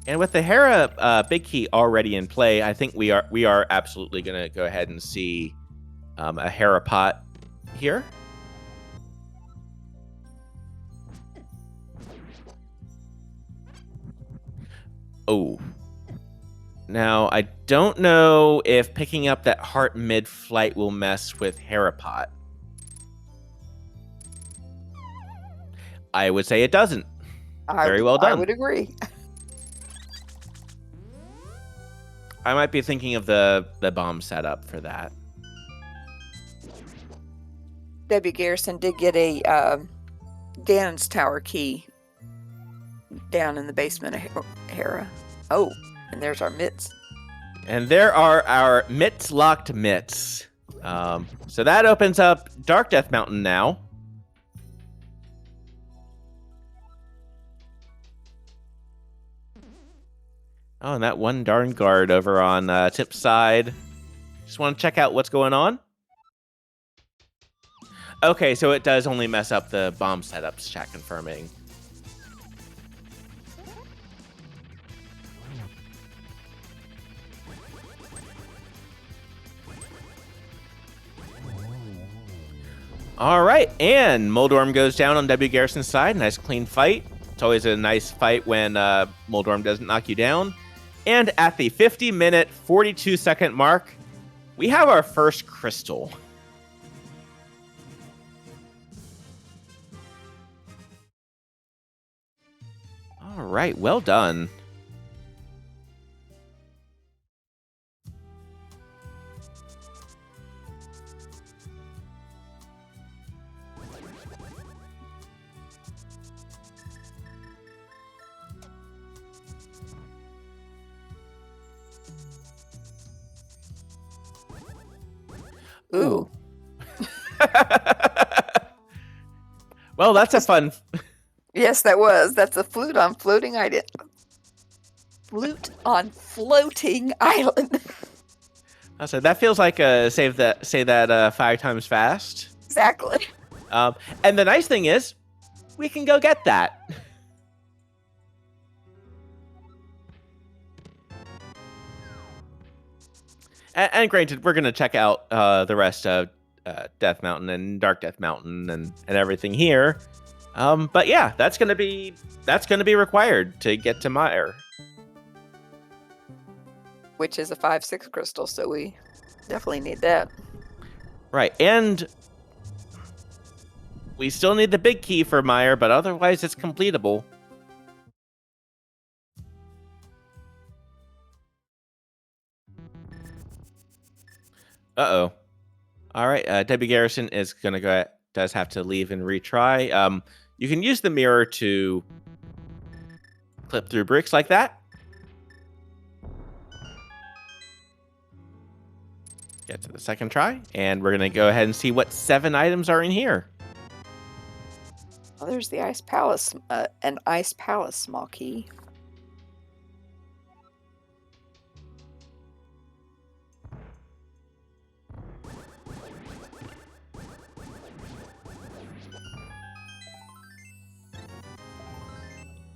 And with the Hera big key already in play, I think we are absolutely going to go ahead and see a Hera pot here. Oh. Now, I don't know if picking up that heart mid-flight will mess with Herapot. I would say it doesn't. Very well done. I would agree. I might be thinking of the bomb setup for that. WGarrison did get a Ganon's Tower key down in the basement of Hera. Oh, and there's our mitts. And there are our mitts-locked mitts. So that opens up Dark Death Mountain now. Oh, and that one darn guard over on Tip's side. Just want to check out what's going on. Okay, so it does only mess up the bomb setups, chat confirming. All right, and Moldorm goes down on WGarrison's side. Nice clean fight. It's always a nice fight when Moldorm doesn't knock you down. And at the 50-minute, 42-second mark, we have our first crystal. All right, well done. Ooh. Well, that's a fun... Yes, that was. That's a flute on floating island. Flute on floating island. So that feels like say that 5 times fast. Exactly. And the nice thing is, we can go get that. And granted, we're gonna check out the rest of Death Mountain and Dark Death Mountain and everything here. But yeah, that's gonna be required to get to Mire. Which is a 5/6 crystal, so we definitely need that. Right, and we still need the big key for Mire, but otherwise it's completable. Uh-oh. All right, WGarrison is gonna does have to leave and retry. You can use the mirror to clip through bricks like that. Get to the second try, and we're gonna go ahead and see what 7 items are in here. Oh, there's the Ice Palace, an Ice Palace small key.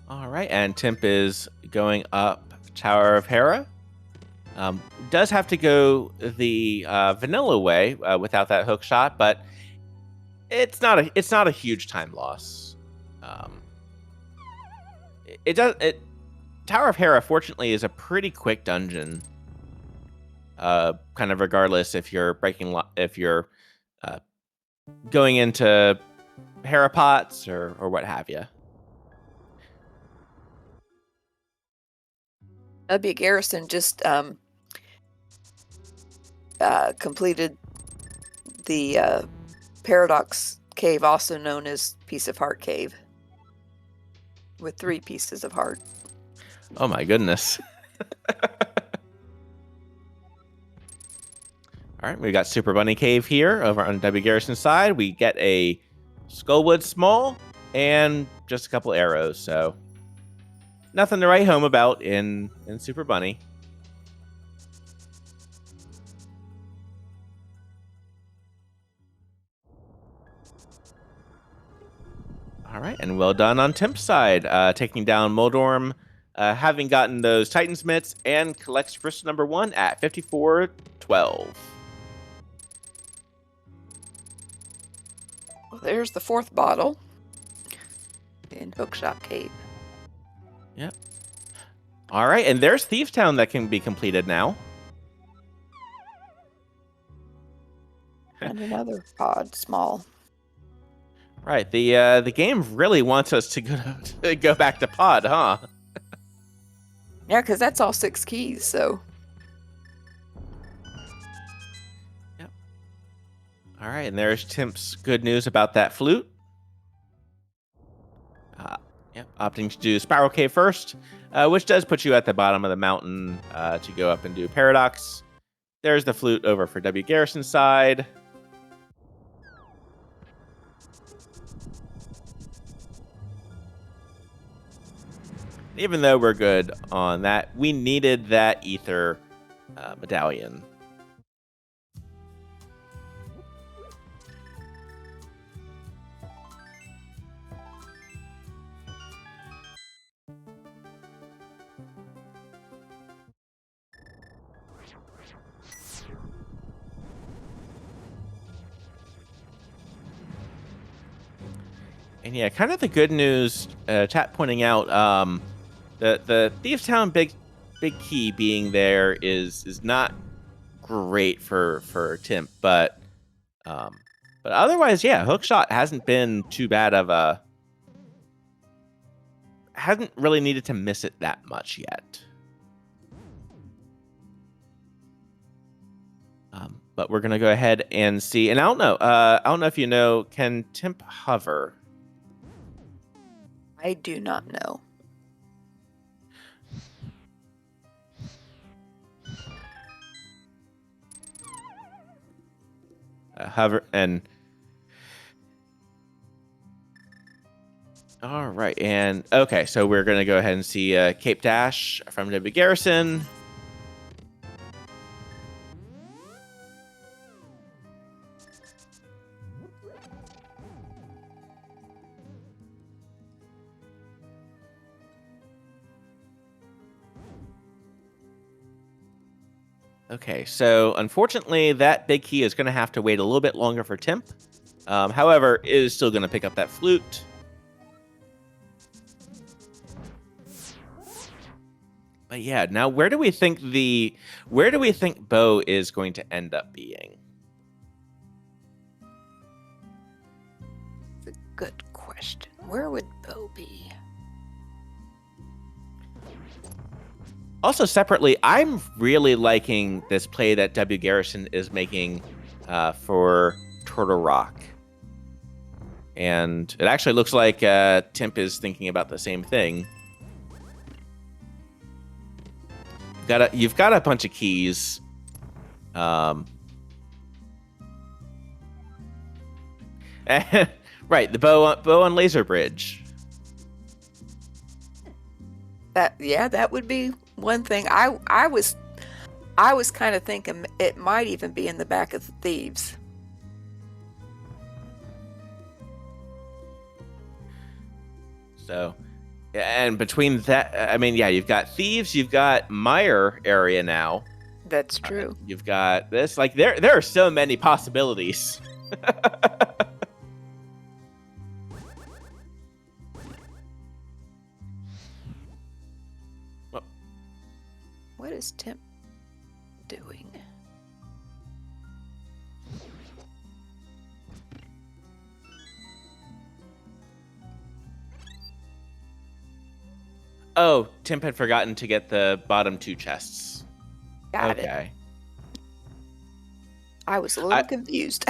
All right, and Timp is going up Tower of Hera. Does have to go the vanilla way without that hook shot, but it's not a huge time loss. Tower of Hera, fortunately, is a pretty quick dungeon. Kind of regardless if you're going into Hera pots or what have you. WGarrison just completed the Paradox Cave, also known as Piece of Heart Cave, with 3 pieces of heart. Oh my goodness. All right, we got Super Bunny Cave here over on WGarrison's side. We get a Skullwood Small and just a couple arrows, so nothing to write home about in Super Bunny. All right, and well done on Timp's side, taking down Moldorm, having gotten those Titan's Mitts, and collects first number 1 at 5412. Well, there's the 4th bottle in Hookshot Cave. Yep. All right, and there's Thieves Town that can be completed now. And another pod, small. Right, the game really wants us to go back to pod, huh? Yeah, because that's all 6 keys, so. Yep. All right, and there's Timp's good news about that flute. Yep, opting to do Spiral Cave first, which does put you at the bottom of the mountain to go up and do Paradox. There's the flute over for WGarrison's side. Even though we're good on that, we needed that ether medallion. And yeah, kind of the good news, chat pointing out, the Thieves Town big key being there is not great for Timp, but otherwise, yeah, Hookshot hasn't been too bad of a, hasn't really needed to miss it that much yet. But we're gonna go ahead and see, and I don't know if you know, can Timp hover? I do not know. Hover and all right, and okay, so we're gonna go ahead and see Cape Dash from WGarrison. Okay, so unfortunately, that big key is going to have to wait a little bit longer for Timp. However, it is still going to pick up that flute. But yeah, now where do we think Bo is going to end up being? It's a good question. Where would Bo be? Also, separately, I'm really liking this play that WGarrison is making for Turtle Rock. And it actually looks like Timp is thinking about the same thing. You've got a bunch of keys. Right, the bow on Laser Bridge. That would be one thing. I was kind of thinking it might even be in the back of the Thieves. So, and between that, I mean, yeah, you've got Thieves, you've got Meyer area now. That's true. You've got this. Like there are so many possibilities. What is Timp doing? Oh, Timp had forgotten to get the bottom 2 chests. Got it. I was a little confused.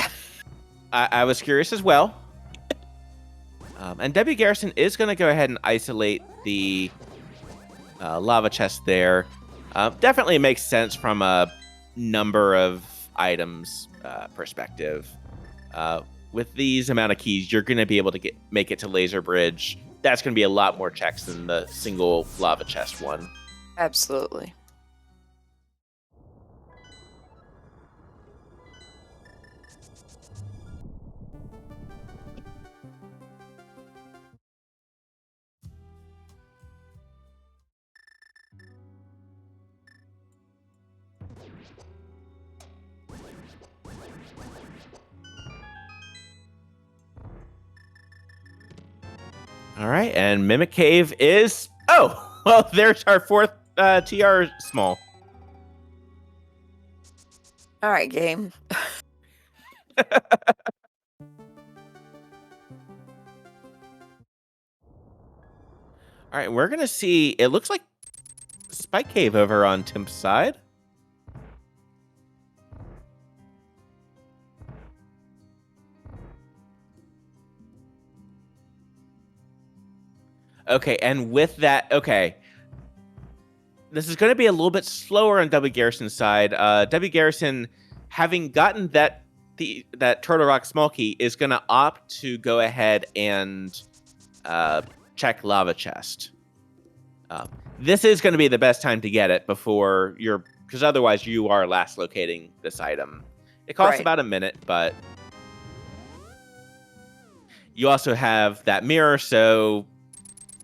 I was curious as well. And WGarrison is going to go ahead and isolate the lava chest there. Definitely makes sense from a number of items perspective. With these amount of keys, you're going to be able to make it to Laser Bridge. That's going to be a lot more checks than the single lava chest one. Absolutely. All right, and Mimic Cave is... Oh, well, there's our fourth TR small. All right, game. All right, we're going to see... It looks like Spike Cave over on Timp's side. Okay, and with that... Okay. This is going to be a little bit slower on WGarrison's side. WGarrison, having gotten that Turtle Rock small key, is going to opt to go ahead and check Lava Chest. This is going to be the best time to get it before you're... Because otherwise you are last locating this item. It costs about a minute, but... You also have that mirror, so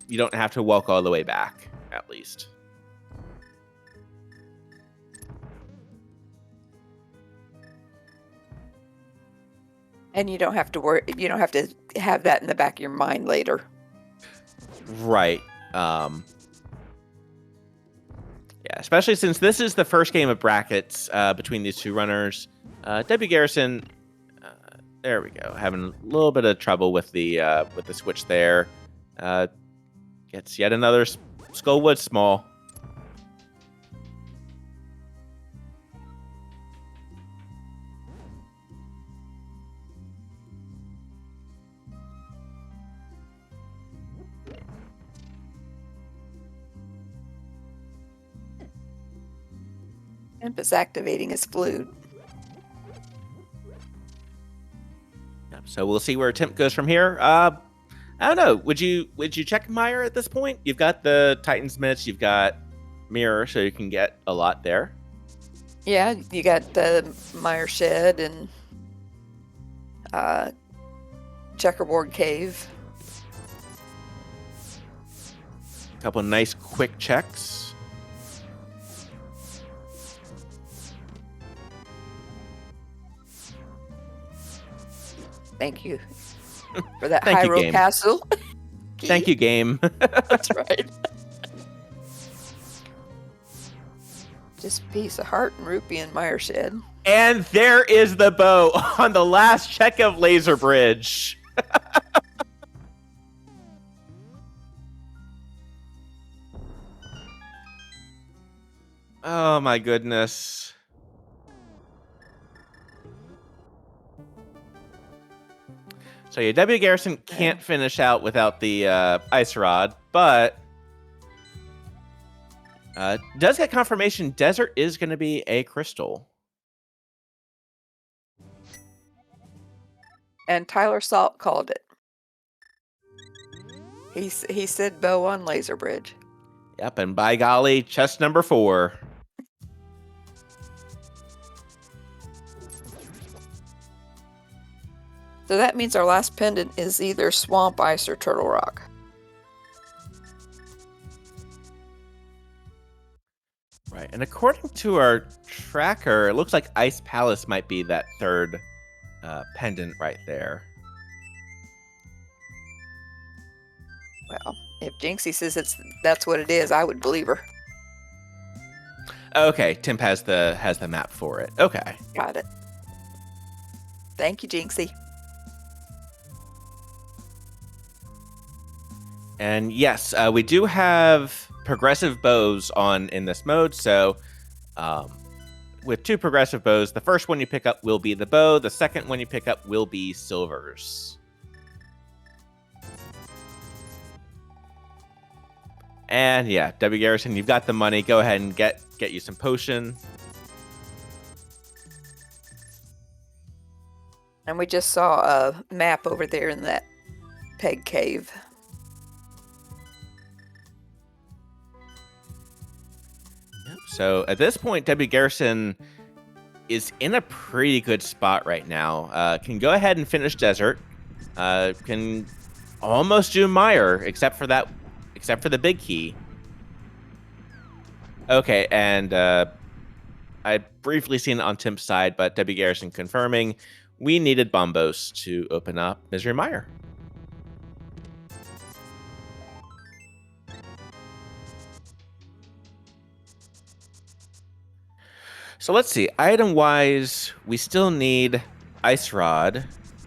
you don't have to walk all the way back, at least. And you don't have to worry. You don't have to have that in the back of your mind later. Right. Yeah, especially since this is the first game of brackets between these two runners. WGarrison, there we go, having a little bit of trouble with the switch there. Gets yet another Skullwood small. Timp is activating his flute. So we'll see where Timp goes from here. I don't know. Would you check Meyer at this point? You've got the Titan's Mitts, you've got Mirror, so you can get a lot there. Yeah, you got the Meyer Shed and Checkerboard Cave. A couple of nice quick checks. Thank you for that Thank you, Hyrule game. Castle. Thank you, game. That's right. Just a piece of heart and rupee in Meyer Shed. And there is the bow on the last check of Laser Bridge. Oh my goodness. So yeah, WGarrison can't finish out without the Ice Rod, but does get confirmation Desert is going to be a crystal. And Tyler Salt called it. He said bow on Laser Bridge. Yep, and by golly, chest number 4. So that means our last pendant is either Swamp Ice or Turtle Rock. Right, and according to our tracker, it looks like Ice Palace might be that third pendant right there. Well, if Gynxy says that's what it is, I would believe her. Okay, Timp has the map for it. Okay. Got it. Thank you, Gynxy. And yes, we do have progressive bows on in this mode, so with 2 progressive bows. The first one you pick up will be the bow. The second one you pick up will be silvers. And yeah, WGarrison, you've got the money. Go ahead and get you some potion. And we just saw a map over there in that peg cave. Yep. So at this point, WGarrison is in a pretty good spot right now. Can go ahead and finish Desert. Can almost do Mire, except for the big key. Okay, and I briefly seen it on Timp's side, but WGarrison confirming we needed Bombos to open up Misery Mire. So let's see. Item-wise, we still need Ice Rod,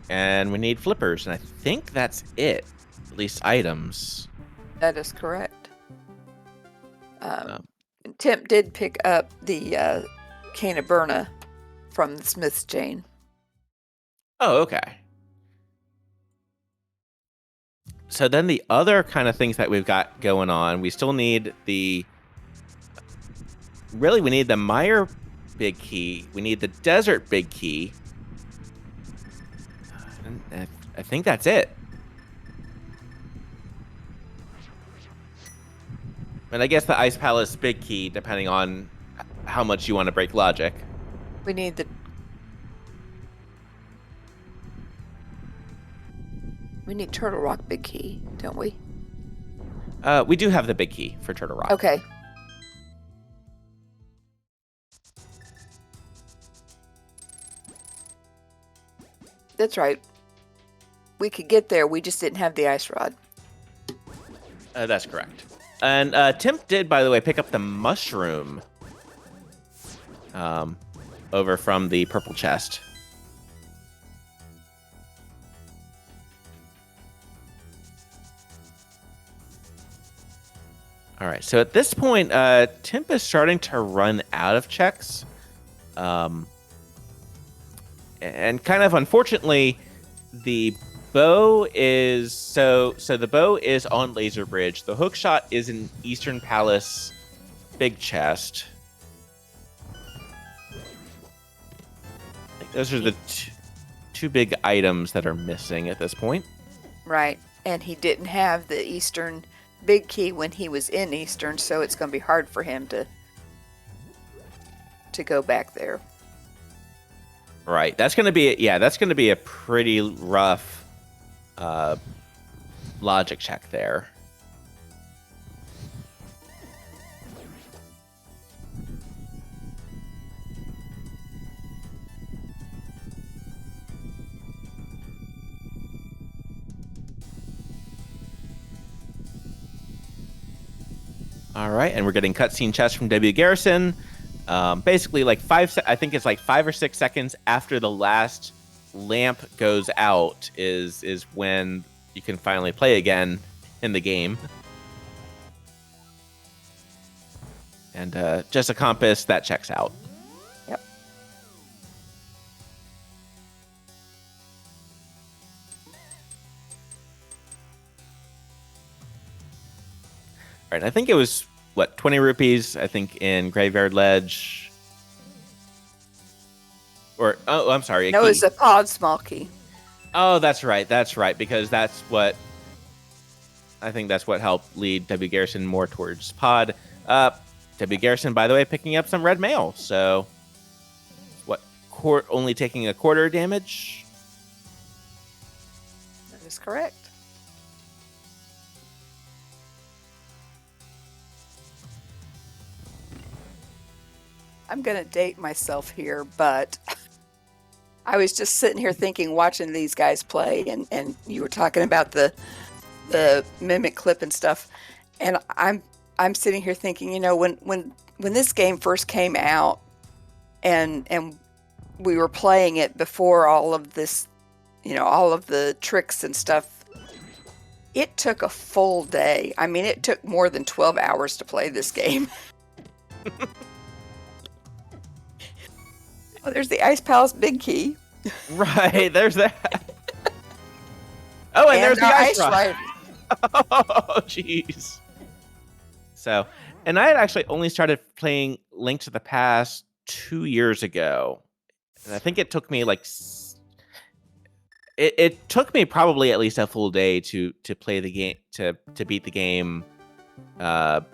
and we need Flippers, and I think that's it. At least items. That is correct. Timp did pick up the Cane of Burna from the Smith's chain. Oh, okay. So then the other kind of things that we've got going on, we still need the... Really, we need the Mire big key. We need the Desert big key. I think that's it. And I guess the Ice Palace big key, depending on how much you want to break logic. We need the... We need Turtle Rock big key, don't we? We do have the big key for Turtle Rock. Okay. That's right. We could get there, we just didn't have the Ice Rod. That's correct. And Timp did, by the way, pick up the mushroom over from the purple chest. All right, so at this point, Timp is starting to run out of checks. And kind of unfortunately, the bow is so the bow is on Laser Bridge. The hook shot is in Eastern Palace big chest. I think those are the two big items that are missing at this point. Right, and he didn't have the Eastern big key when he was in Eastern, so it's going to be hard for him to go back there. Right, that's going to be a pretty rough logic check there. All right, and we're getting cutscene chests from WGarrison. Basically, like I think it's like 5 or 6 seconds after the last lamp goes out is when you can finally play again in the game. And just a compass, that checks out. Yep. All right, I think it was, 20 rupees, I think, in Graveyard Ledge. Or, oh, I'm sorry. No, it's a pod small key. Oh, that's right, because I think that's what helped lead WGarrison more towards pod. WGarrison, by the way, picking up some red mail, so only taking a quarter damage? That is correct. I'm going to date myself here, but I was just sitting here thinking, watching these guys play, and you were talking about the mimic clip and stuff, and I'm sitting here thinking, when this game first came out, and we were playing it before all of this, all of the tricks and stuff, it took a full day. I mean, it took more than 12 hours to play this game. Oh, there's the Ice Palace big key. Right, there's that. Oh, and there's And the our ice ice ride. ride. Oh, jeez. So, and I had actually only started playing Link to the Past 2 years ago. And I think it took me like it took me probably at least a full day to play the game to beat the game, the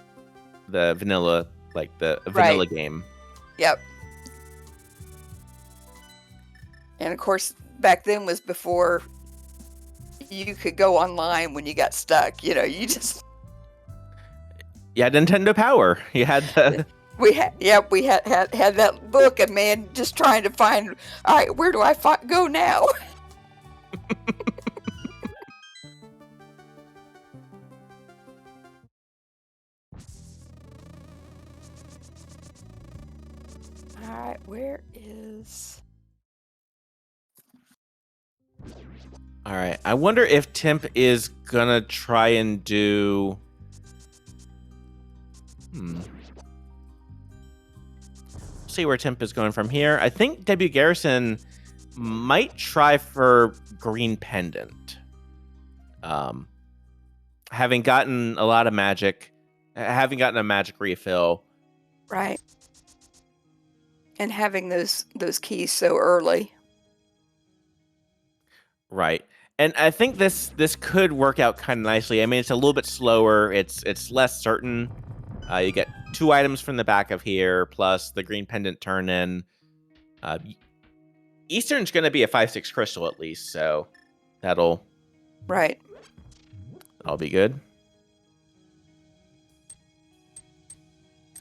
vanilla the Right. vanilla game. Yep. And of course, back then was before you could go online when you got stuck. You know, you just You had Nintendo Power. You had the we had that book, and man, just trying to find. All right, where do I go now? All right, where is? All right. I wonder if Timp is gonna try and do. See where Timp is going from here. I think WGarrison might try for Green Pendant. Having gotten a lot of magic, having gotten a magic refill. Right. And having those keys so early. Right. And I think this could work out kind of nicely. I mean, it's a little bit slower. It's less certain. You get 2 items from the back of here, plus the green pendant turn in. Eastern's going to be a 5/6 crystal at least, so that'll be good.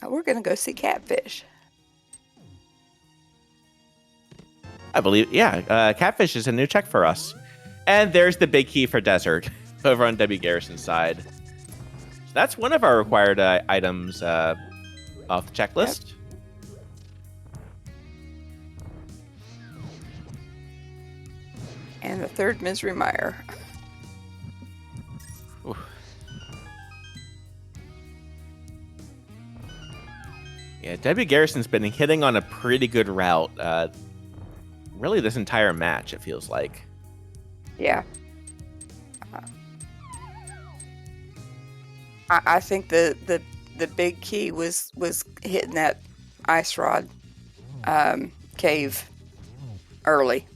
We're gonna go see Catfish. I believe, yeah. Catfish is a new check for us, and there's the big key for Desert over on WGarrison's side. So that's one of our required items off the checklist. Yep. And the third Misery Mire. Oof. Yeah, WGarrison's been hitting on a pretty good route. Really, this entire match, it feels like. Yeah. I think the big key was hitting that ice rod cave early.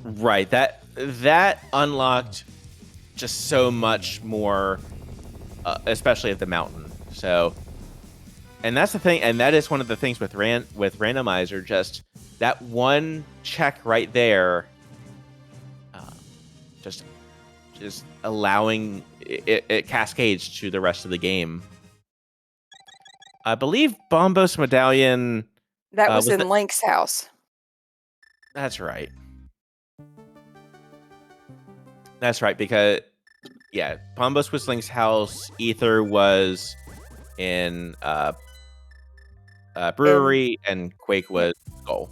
Right. That unlocked just so much more, especially at the mountain. So, and that's the thing, and that is one of the things with randomizer. Just that one check right there, just allowing it cascades to the rest of the game. I believe Bombos Medallion. That was in Link's house. That's right. That's right, because yeah, Bombos was Link's house. Ether was in Brewery, and Quake was Skull.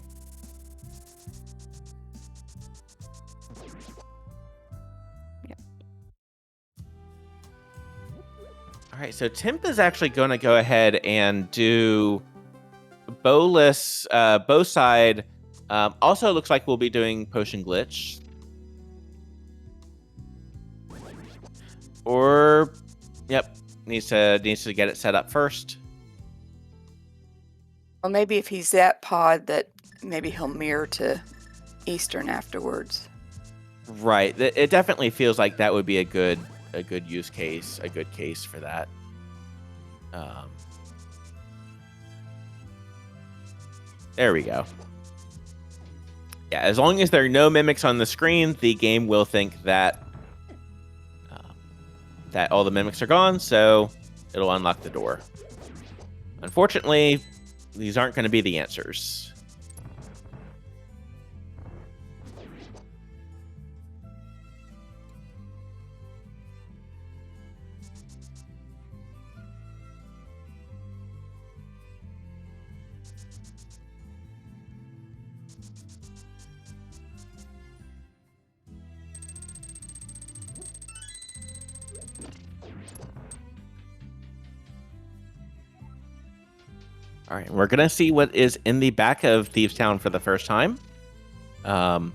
All right, so Timp is actually going to go ahead and do bowless, bow side. Also, looks like we'll be doing potion glitch, or yep, needs to get it set up first. Well, maybe if he's that pod, that maybe he'll mirror to Eastern afterwards. Right, it definitely feels like that would be a good use case, a good case for that. There we go. Yeah, as long as there are no mimics on the screen, the game will think that that all the mimics are gone, so it'll unlock the door. Unfortunately, these aren't going to be the answers. All right, we're gonna see what is in the back of Thieves Town for the first time. And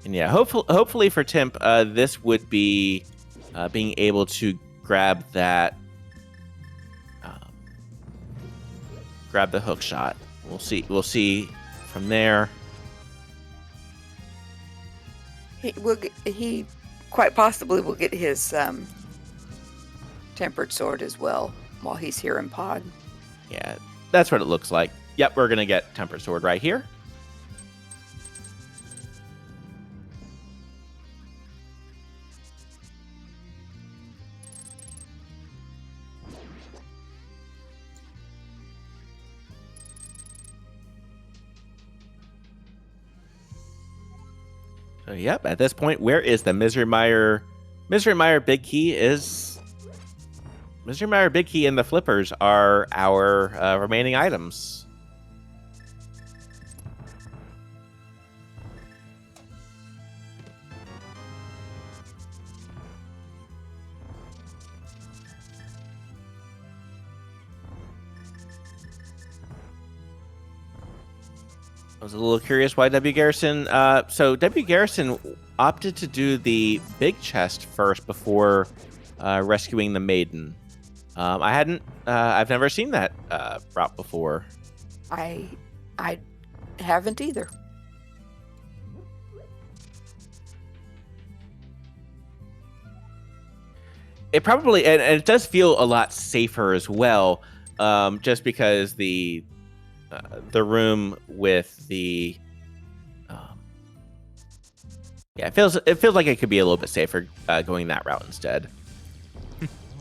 yeah, hopefully for Timp, this would be being able to grab that, grab the hook shot. We'll see. We'll see from there. He quite possibly will get his tempered sword as well while he's here in pod. Yeah, that's what it looks like. Yep, we're gonna get tempered sword right here. So yep, at this point, where is the Misery Mire? Misery Mire Big Key is... Misery Mire Big Key and the Flippers are our remaining items. I was a little curious why WGarrison... so WGarrison opted to do the big chest first before rescuing the maiden. I've never seen that route before. I haven't either. It probably, and it does feel a lot safer as well, just because the room with the yeah, it feels like it could be a little bit safer going that route instead.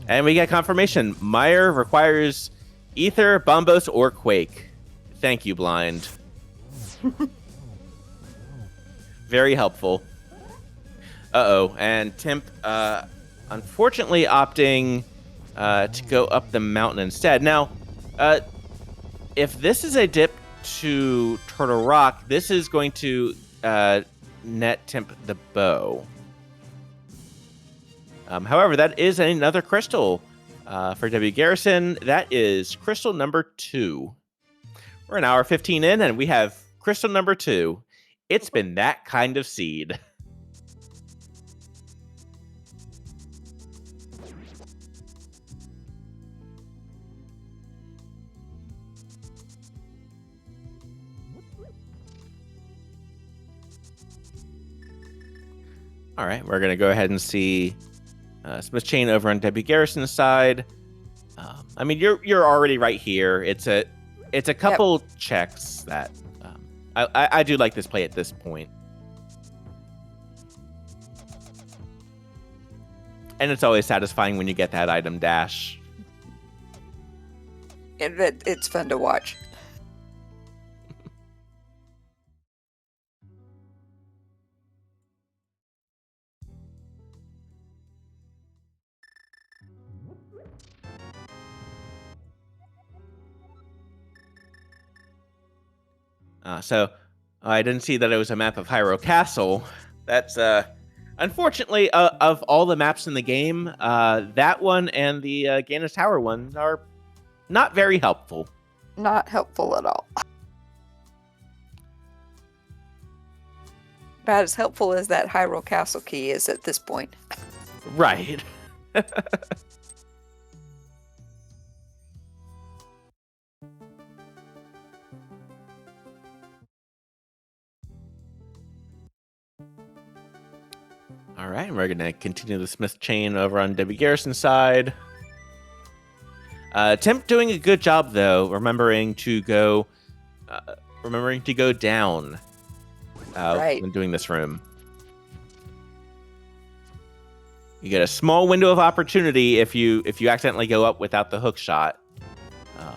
And we get confirmation. Mire requires Ether, Bombos, or Quake. Thank you, Blind. Very helpful. Uh-oh. And Timp, unfortunately, opting to go up the mountain instead. Now, if this is a dip to Turtle Rock, this is going to net Timp the bow. However, that is another crystal for WGarrison. That is crystal number 2. We're an hour 15 in, and we have crystal number 2. It's been that kind of seed. All right, we're going to go ahead and see Smith Chain over on WGarrison's side. I mean, you're already right here. It's a couple checks that I do like this play at this point. And it's always satisfying when you get that item dash. It's fun to watch. So I didn't see that it was a map of Hyrule Castle. That's unfortunately of all the maps in the game, that one and the Ganis Tower one are not very helpful. Not helpful at all. About as helpful as that Hyrule Castle key is at this point. Right. All right, we're going to continue the Smith Chain over on WGarrison's side. Timp doing a good job, though, remembering to go down right. when doing this room. You get a small window of opportunity if you accidentally go up without the hook shot. All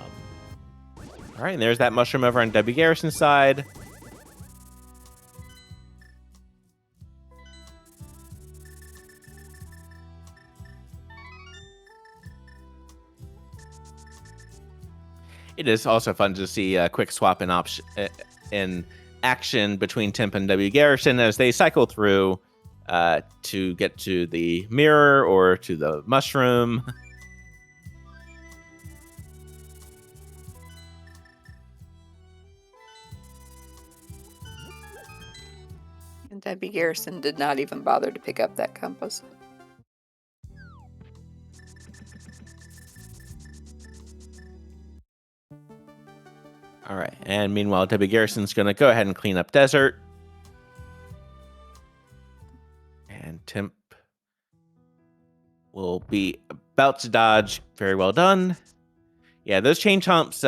right, and there's that mushroom over on WGarrison's side. It is also fun to see a quick swap in action between Timp and WGarrison as they cycle through to get to the mirror or to the mushroom. WGarrison did not even bother to pick up that compass. All right, and meanwhile, WGarrison's going to go ahead and clean up desert. And Timp will be about to dodge. Very well done. Yeah, those chain chomps,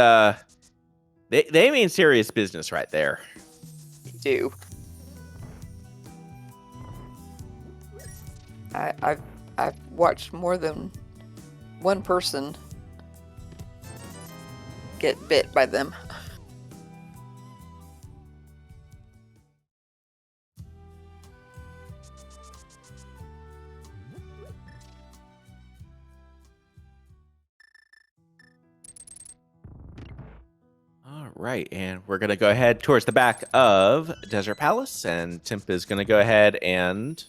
they mean serious business right there. They do. I've watched more than one person get bit by them. All right, and we're going to go ahead towards the back of Desert Palace, and Timp is going to go ahead and...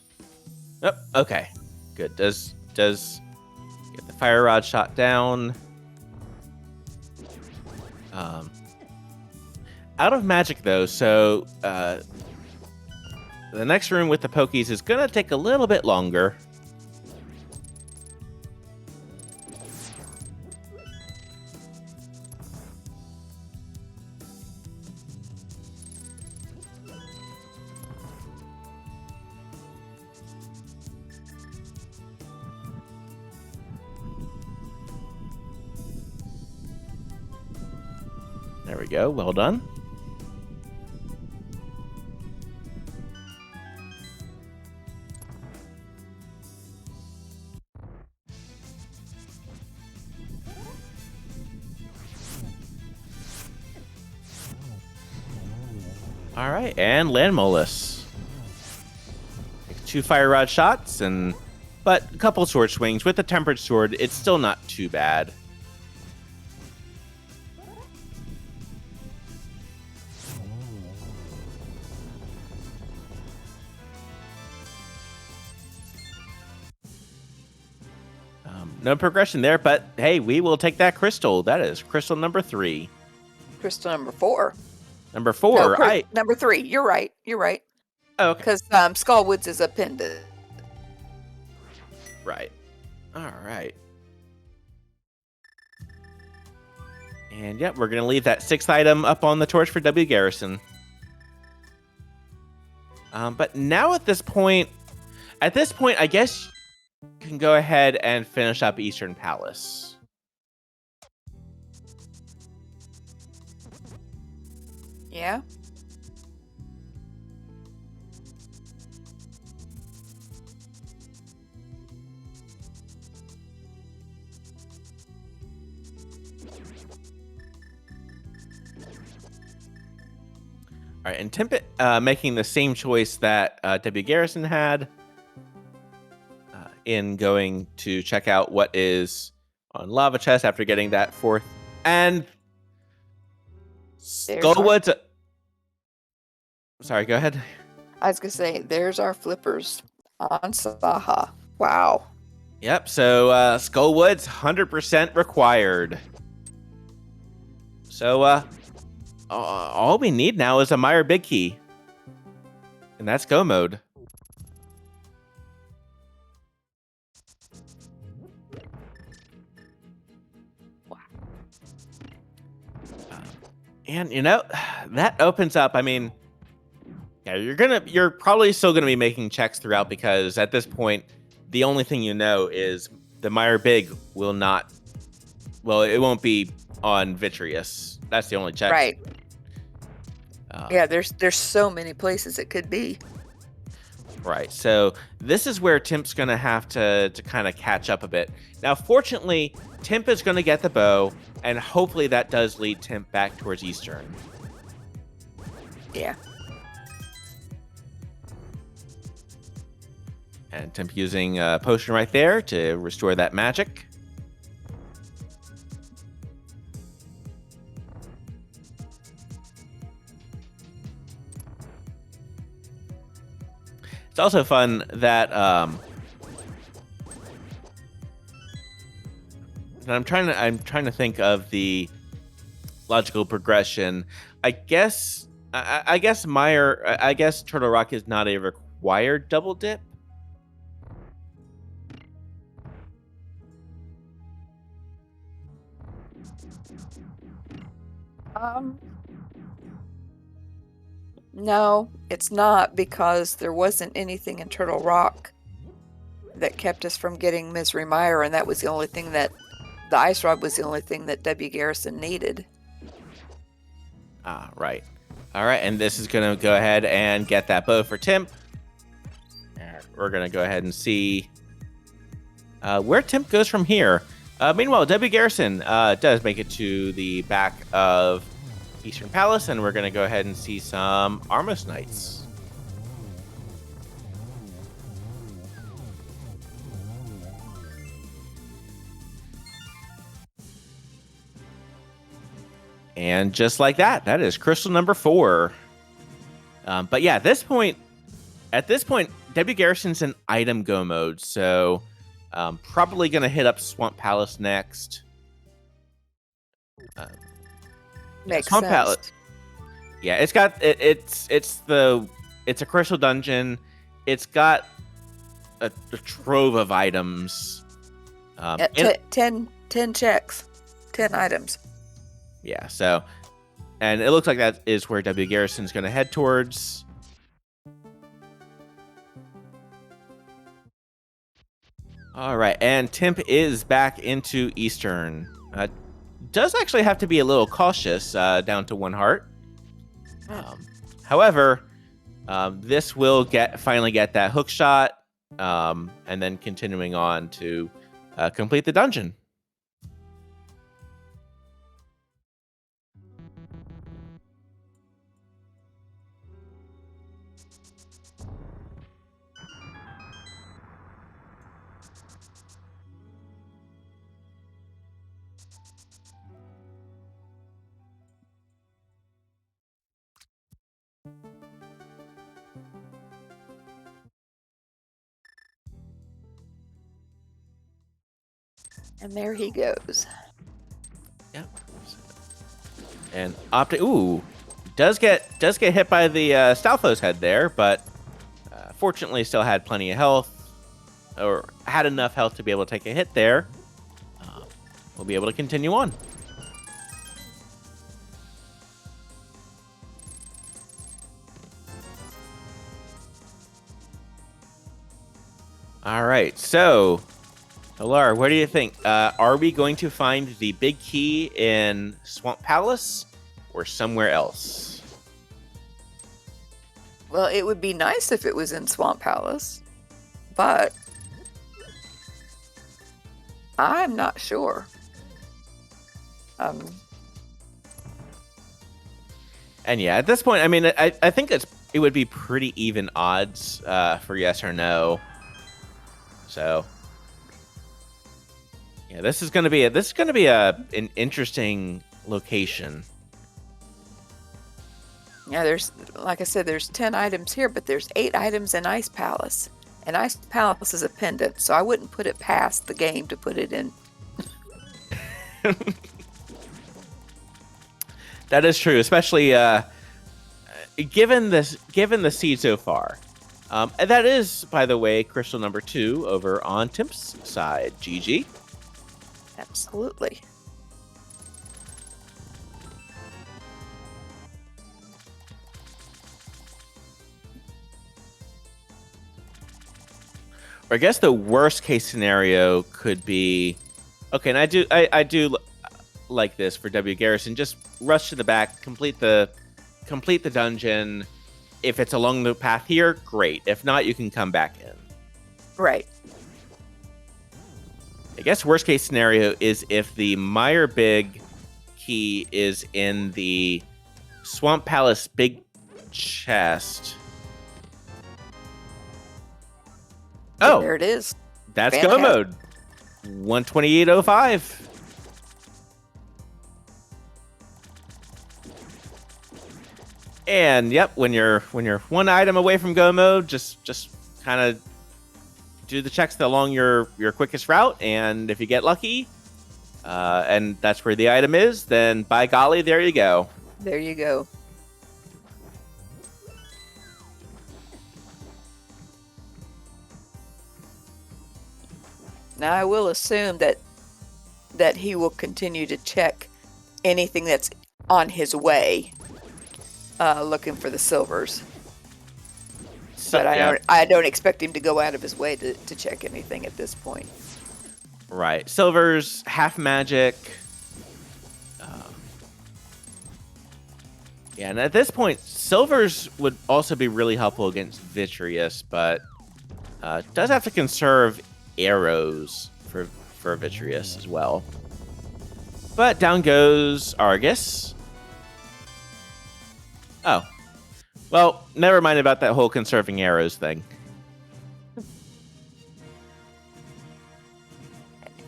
Oh, okay, good. Does get the fire rod shot down. Out of magic, though, so the next room with the Pokies is going to take a little bit longer. There we go. Well done. All right, and Land Molus. 2 fire rod shots, but a couple sword swings. With the tempered sword, it's still not too bad. No progression there, but hey, we will take that crystal. That is crystal number 3. Crystal number 4. Number 4. No, number 3. You're right. Oh, okay. Because Skullwoods is a pendant. Right. All right. And yep, we're going to leave that 6th item up on the torch for WGarrison. But now at this point, I guess you can go ahead and finish up Eastern Palace. Yeah. All right, and Timpet making the same choice that WGarrison had in going to check out what is on Lava Chest after getting that 4th. And Skullwoods... Sorry, go ahead. I was going to say, there's our flippers on Saha. Wow. Yep, so Skullwoods, 100% required. So all we need now is a Meyer Big Key. And that's go mode. And you know, that opens up, I mean, yeah, you're probably still gonna be making checks throughout, because at this point, the only thing you know is the Meyer Big will not, well, it won't be on Vitreous. That's the only check. Right. Yeah, there's so many places it could be. Right. So this is where Timp's gonna have to kind of catch up a bit. Now, fortunately, Timp is gonna get the bow, and hopefully that does lead Timp back towards Eastern. Yeah. And Timp using a potion right there to restore that magic. It's also fun that and I'm trying to think of the logical progression. I guess I guess I guess Turtle Rock is not a required double dip. No, it's not, because there wasn't anything in Turtle Rock that kept us from getting Misery Mire, and that was the only thing that the ice rod was the only thing that WGarrison needed. Ah, right. All right, and this is going to go ahead and get that bow for Timp. And we're going to go ahead and see where Timp goes from here. Meanwhile, WGarrison does make it to the back of Eastern Palace, and we're going to go ahead and see some Armos Knights. And just like that, that is crystal number 4. But yeah, at this point, WGarrison's in item go mode, so probably going to hit up Swamp Palace next. Makes Swamp sense. Palace. Yeah, it's got it's a crystal dungeon. It's got a trove of items. 10 checks, 10 items. Yeah, so, and it looks like that is where WGarrison's going to head towards. All right, and Timp is back into Eastern. Does actually have to be a little cautious, down to 1 heart. However, this will finally get that hook shot, and then continuing on to complete the dungeon. And there he goes. Yep. And does get hit by the Stalfo's head there, but fortunately still had plenty of health, or had enough health to be able to take a hit there. We'll be able to continue on. All right, so Laura, what do you think? Are we going to find the big key in Swamp Palace or somewhere else? Well, it would be nice if it was in Swamp Palace, but I'm not sure. And yeah, at this point, I mean, I think it would be pretty even odds for yes or no. So yeah, this is going to be an interesting location. Yeah, like I said, there's 10 items here, but there's 8 items in Ice Palace. And Ice Palace is a pendant, so I wouldn't put it past the game to put it in. That is true, especially given the seed so far. And that is, by the way, crystal number 2 over on Timp's side. GG. Absolutely. Or I guess the worst case scenario could be, okay, and I do like this for WGarrison. Just rush to the back, complete the dungeon. If it's along the path here, great. If not, you can come back in. Right. I guess worst case scenario is if the Mire Big key is in the Swamp Palace big chest. Oh, there it is. That's go mode. 128.05. And yep, when you're 1 item away from go mode, just kind of do the checks along your quickest route, and if you get lucky, and that's where the item is, then by golly, there you go. There you go. Now, I will assume that he will continue to check anything that's on his way, looking for the silvers. So, But yeah, I don't expect him to go out of his way to check anything at this point. right. Silver's half magic. Yeah, and at this point, silvers would also be really helpful against Vitreous, but does have to conserve arrows for Vitreous as well. But down goes Argus. Oh. Well, never mind about that whole conserving arrows thing.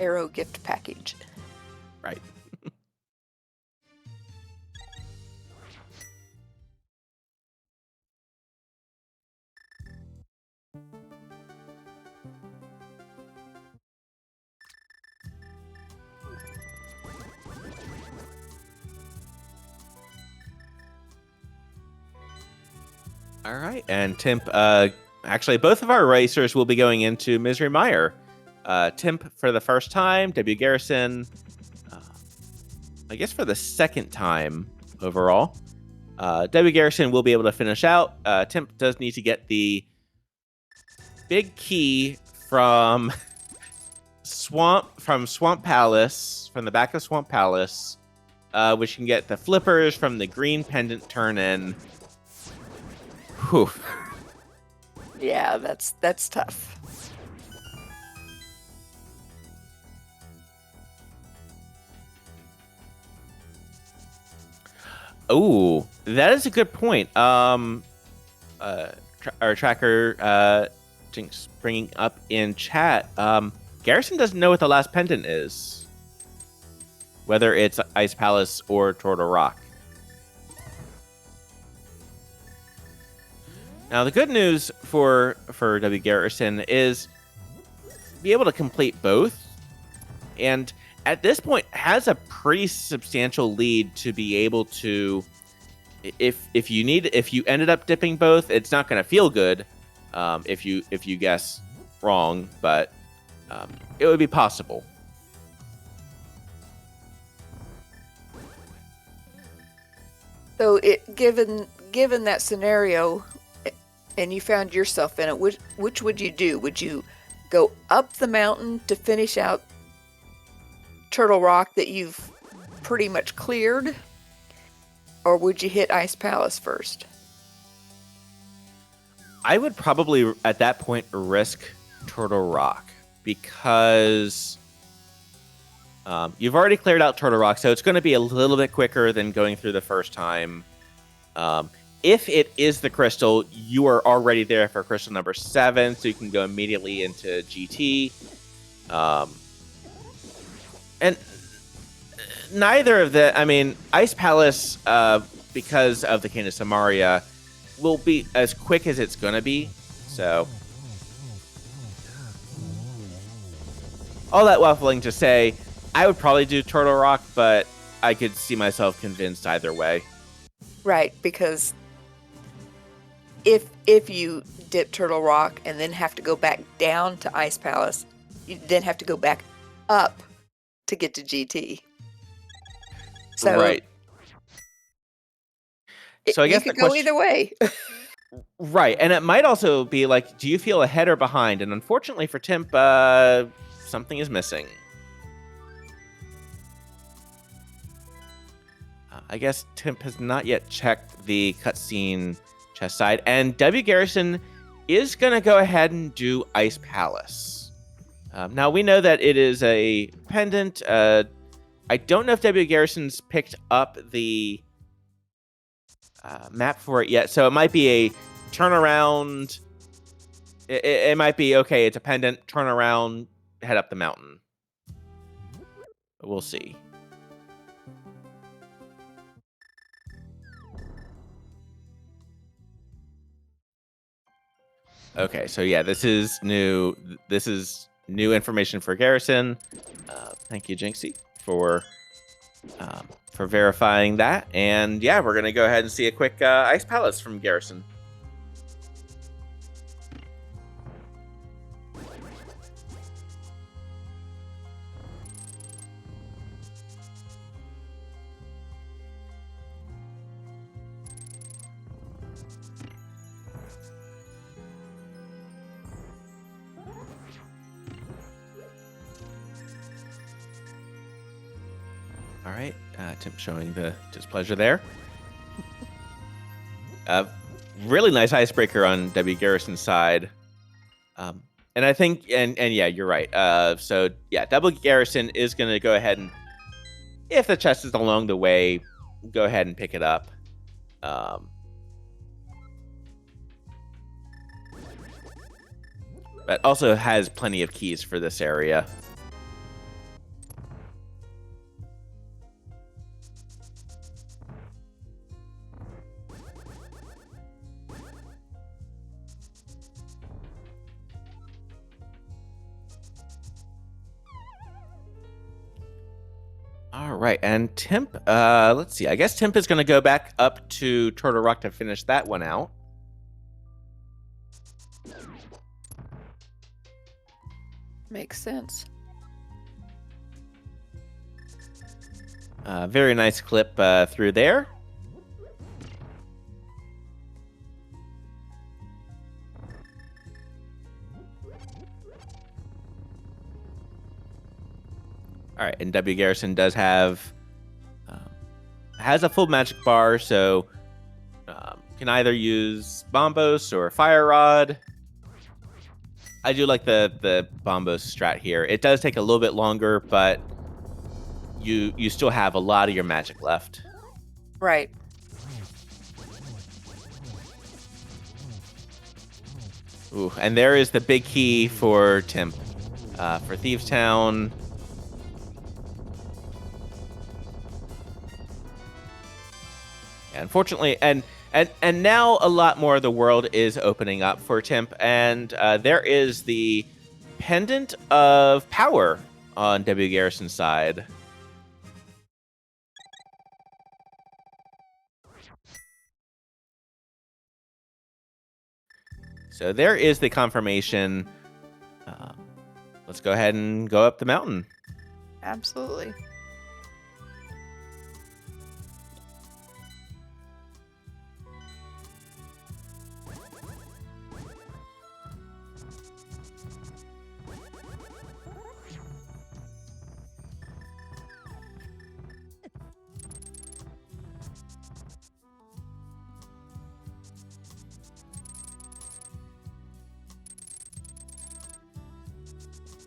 Arrow gift package. Right. All right, and Timp, actually, both of our racers will be going into Misery Mire. Timp for the first time, WGarrison, I guess for the second time overall. WGarrison will be able to finish out. Timp does need to get the big key from Swamp Palace, from the back of Swamp Palace, which can get the flippers from the green pendant turn-in. Whew. Yeah, that's tough. Oh, that is a good point. Our tracker, Jinx, bringing up in chat. Garrison doesn't know what the last pendant is, whether it's Ice Palace or Turtle Rock. Now, the good news for WGarrison is be able to complete both, and at this point has a pretty substantial lead to be able to, if you ended up dipping both, it's not going to feel good if you guess wrong, but it would be possible. So, given that scenario, and you found yourself in it, which would you do? Would you go up the mountain to finish out Turtle Rock that you've pretty much cleared, or would you hit Ice Palace first? I would probably at that point risk Turtle Rock because you've already cleared out Turtle Rock, so it's going to be a little bit quicker than going through the first time. If it is the crystal, you are already there for crystal number 7, so you can go immediately into GT. And neither of the, I mean, Ice Palace, because of the Cane of Samaria, will be as quick as it's going to be. So, all that waffling to say, I would probably do Turtle Rock, but I could see myself convinced either way. Right, because if you dip Turtle Rock and then have to go back down to Ice Palace, you then have to go back up to get to GT. So right. So I guess you could go either way. Right, and it might also be like, do you feel ahead or behind? And unfortunately for Timp, something is missing. I guess Timp has not yet checked the cutscene chest side, and WGarrison is going to go ahead and do Ice Palace. Now, we know that it is a pendant. I don't know if WGarrison's picked up the map for it yet, so it might be a turnaround. It might be, okay, it's a pendant, turn around, head up the mountain. We'll see. Okay, so yeah, this is new. This is new information for Garrison. Thank you, Gynxy, for verifying that. And yeah, we're gonna go ahead and see a quick Ice Palace from Garrison. All right. Timp showing the displeasure there. Really nice icebreaker on WGarrison's side. And I think, and yeah, you're right. So yeah, WGarrison is going to go ahead and, if the chest is along the way, go ahead and pick it up. But also has plenty of keys for this area. All right, and Timp, let's see. I guess Timp is going to go back up to Turtle Rock to finish that one out. Makes sense. Very nice clip through there. All right, and WGarrison does have has a full magic bar, so can either use Bombos or Fire Rod. I do like the Bombos strat here. It does take a little bit longer, but you still have a lot of your magic left. Right. Ooh, and there is the big key for Timp. For Thieves Town. Unfortunately, and now a lot more of the world is opening up for Timp, and there is the Pendant of Power on WGarrison's side. So there is the confirmation. Let's go ahead and go up the mountain. Absolutely.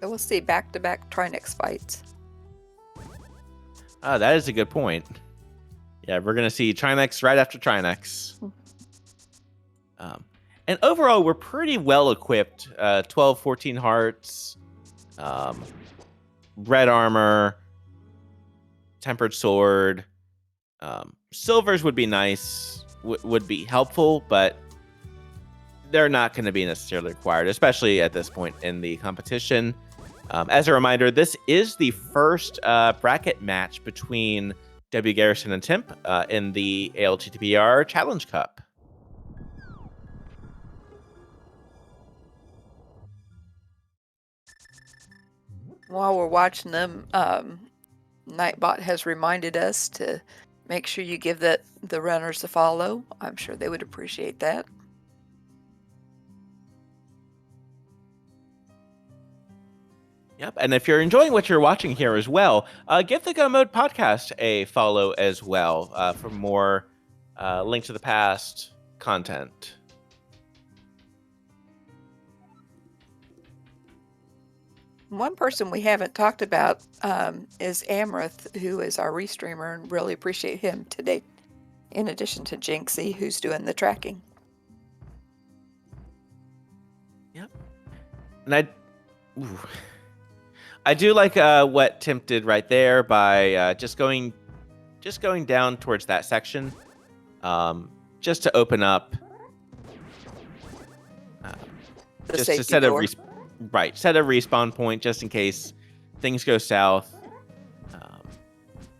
So we'll see back-to-back Trinex fights. That is a good point. Yeah, we're going to see Trinex right after Trinex. And overall, we're pretty well equipped. 12, 14 hearts, red armor, tempered sword. Silvers would be nice, would be helpful, but they're not going to be necessarily required, especially at this point in the competition. As a reminder, this is the first bracket match between WGarrison and Timp in the ALTTPR Challenge Cup. While we're watching them, Nightbot has reminded us to make sure you give the runners a follow. I'm sure they would appreciate that. Yep, and if you're enjoying what you're watching here as well, give the Go Mode podcast a follow as well for more Link to the Past content. One person we haven't talked about is Amarith, who is our restreamer, and really appreciate him today, in addition to Gynxy, who's doing the tracking. Yep. And I do like what Timp did right there by just going down towards that section, just to open up, just to set a set a respawn point just in case things go south.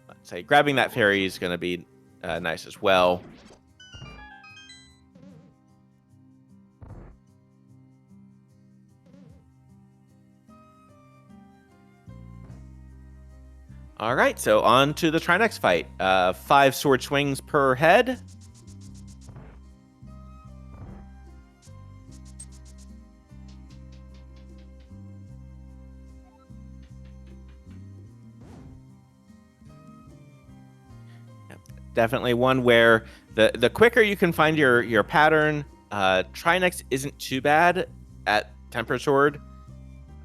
Let's say grabbing that ferry is going to be nice as well. All right, so on to the Trinex fight. 5 sword swings per head. definitely one where the quicker you can find your pattern. Trinex isn't too bad at Temper Sword.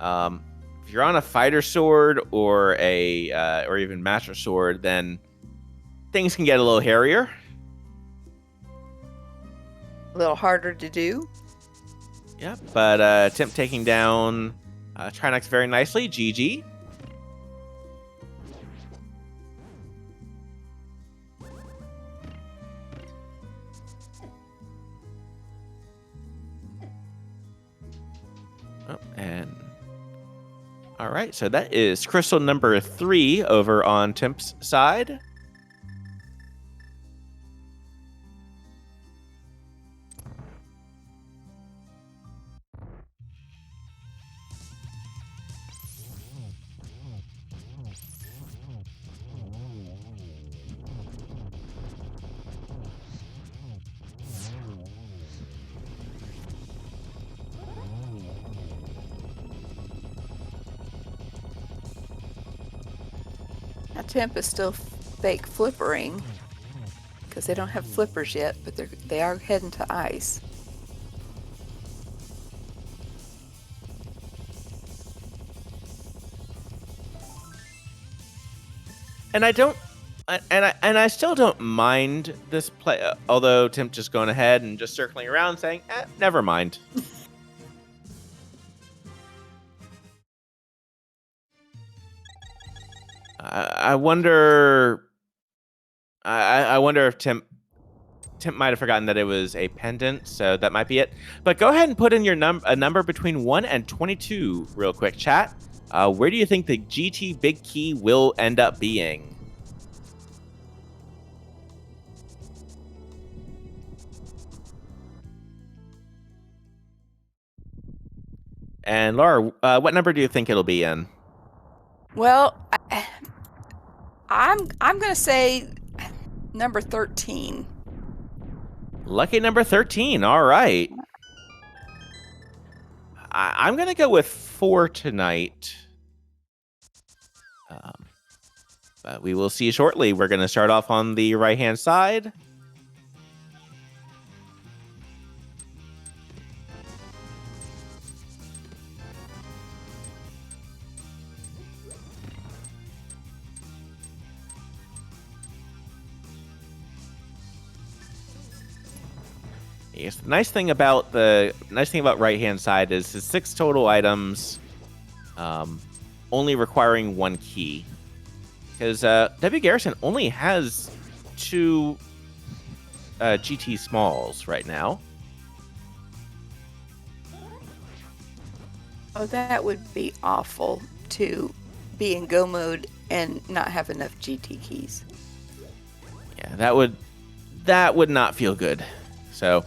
If you're on a fighter sword or or even master sword, then things can get a little hairier. A little harder to do. Yeah, but Timp taking down Trinex very nicely. GG. Oh, and all right, so that is crystal number 3 over on Timp's side. Now Temp is still fake flippering because they don't have flippers yet, but they are heading to ice. And I still don't mind this play, although Timp just going ahead and just circling around saying, never mind. I wonder. I wonder if Timp might have forgotten that it was a pendant, so that might be it. But go ahead and put in your a number between 1 and 22 real quick, chat. Where do you think the GT big key will end up being? And Laura, what number do you think it'll be in? Well, I'm going to say number 13. Lucky number 13. All right. I'm going to go with 4 tonight. But we will see shortly. We're going to start off on the right-hand side. Yes, the nice thing about right-hand side is the 6 total items, only requiring 1 key. Because WGarrison only has 2 GT smalls right now. Oh, that would be awful to be in go mode and not have enough GT keys. Yeah, that would not feel good. So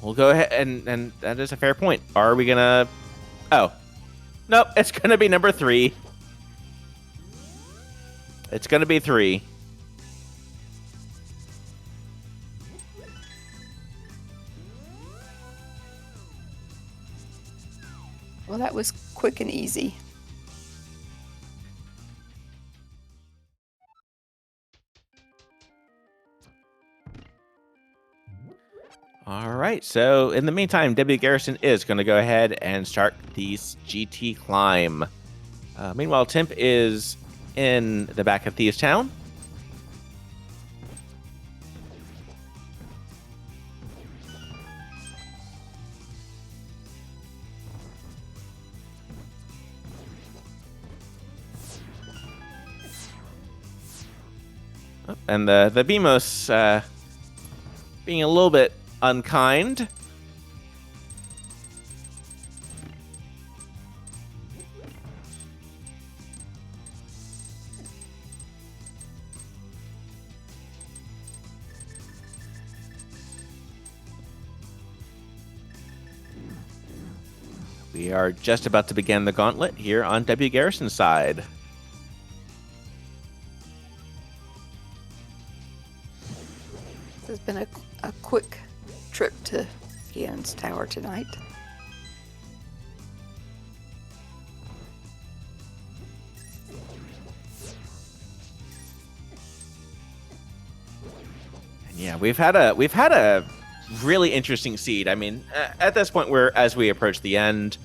we'll go ahead, and that is a fair point. Are we gonna? Oh, nope. It's gonna be number 3. It's gonna be 3. Well, that was quick and easy. All right. So in the meantime, WGarrison is going to go ahead and start the GT climb. Meanwhile, Timp is in the back of Thieves Town. And the Beamos being a little bit unkind. We are just about to begin the gauntlet here on WGarrison's side. This has been a quick trip to Gian's Tower tonight. Yeah, we've had a really interesting seed. I mean, at this point, as we approach the end,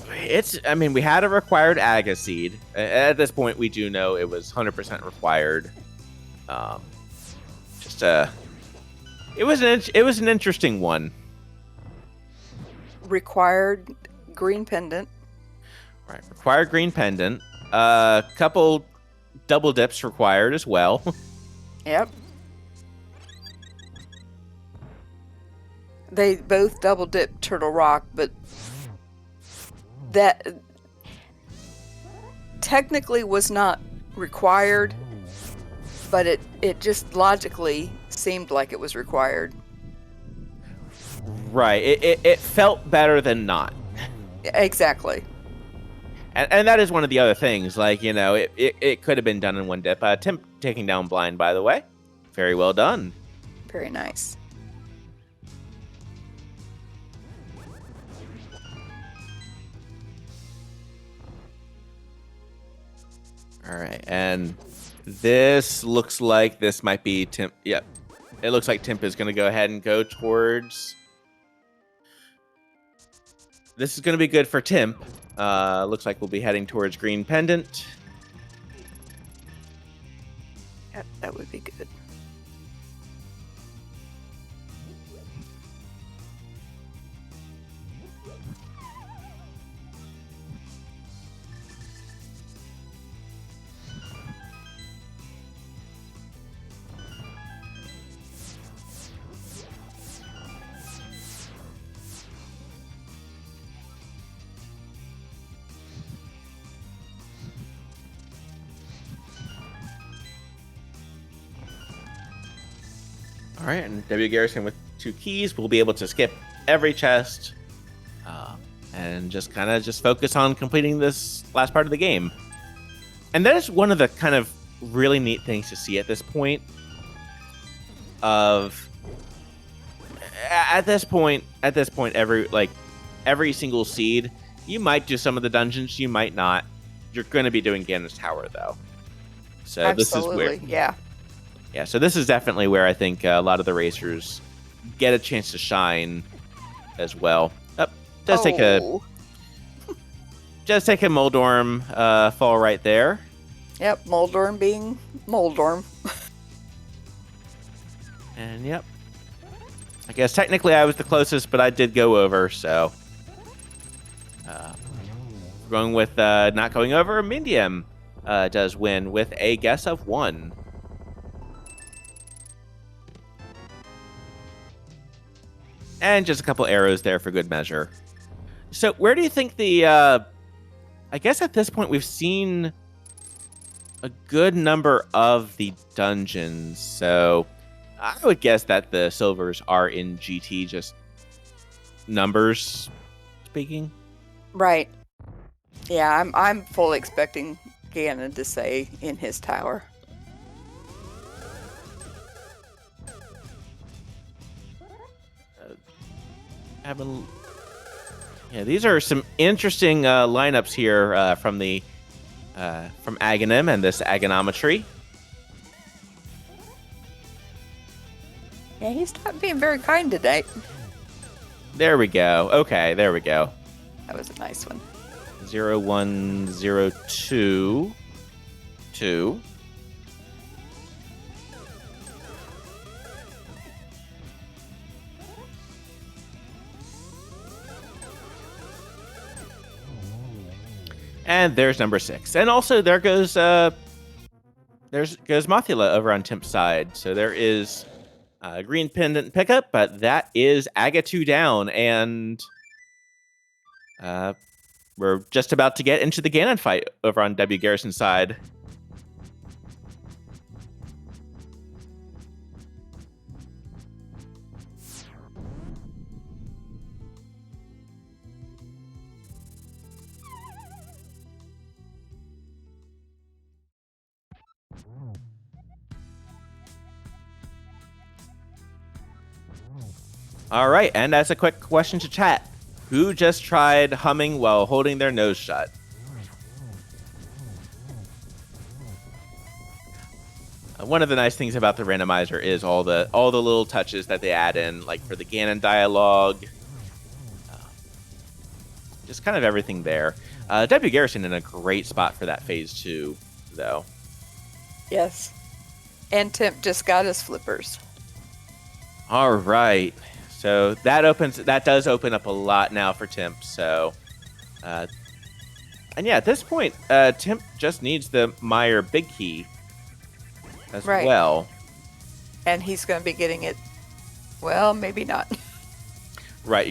we had a required Aga seed. At this point, we do know it was 100% required. It was an interesting one. Required green pendant. Right, required green pendant. Couple double dips required as well. Yep. They both double dip Turtle Rock, but that technically was not required, but it just logically seemed like it was required. Right. It felt better than not. Exactly. And that is one of the other things. Like, it could have been done in one dip. Timp taking down blind, by the way. Very well done. Very nice. All right, and this looks like this might be Timp. Yep, it looks like Timp is going to go ahead and go towards. This is going to be good for Timp. Looks like we'll be heading towards green pendant. Yep, that would be good. All right, and WGarrison with 2 keys will be able to skip every chest and just focus on completing this last part of the game. And that is one of the kind of really neat things to see at this point. At this point, every single seed, you might do some of the dungeons, you might not. You're going to be doing Ganon's Tower though. So Absolutely, this is where, yeah. So this is definitely where I think a lot of the racers get a chance to shine as well. Take a Moldorm fall right there. Yep, Moldorm being Moldorm. And yep. I guess technically I was the closest, but I did go over, so going with not going over. Mindium does win with a guess of 1. And just a couple arrows there for good measure. So where do you think I guess at this point we've seen a good number of the dungeons. So I would guess that the silvers are in GT, just numbers speaking. Right. Yeah, I'm fully expecting Ganon to say in his tower. These are some interesting lineups here from Aghanim and this Agonometry. Yeah, he's not being very kind today. There we go. Okay, there we go. That was a nice one. 0, 1, 0, 2, 2. And there's number 6. And also there goes Mothula over on Timp's side. So there is green pendant pickup, but that is Aga 2 down, and we're just about to get into the Ganon fight over on WGarrison's side. All right, and as a quick question to chat, who just tried humming while holding their nose shut? One of the nice things about the randomizer is all the little touches that they add in, like for the Ganon dialogue, just kind of everything there. WGarrison in a great spot for that phase 2, though. Yes. And Timp just got his flippers. All right, so that does open up a lot now for Timp. So, and yeah, at this point, Timp just needs the Meyer big key as well. And he's going to be getting it. Well, maybe not. Right,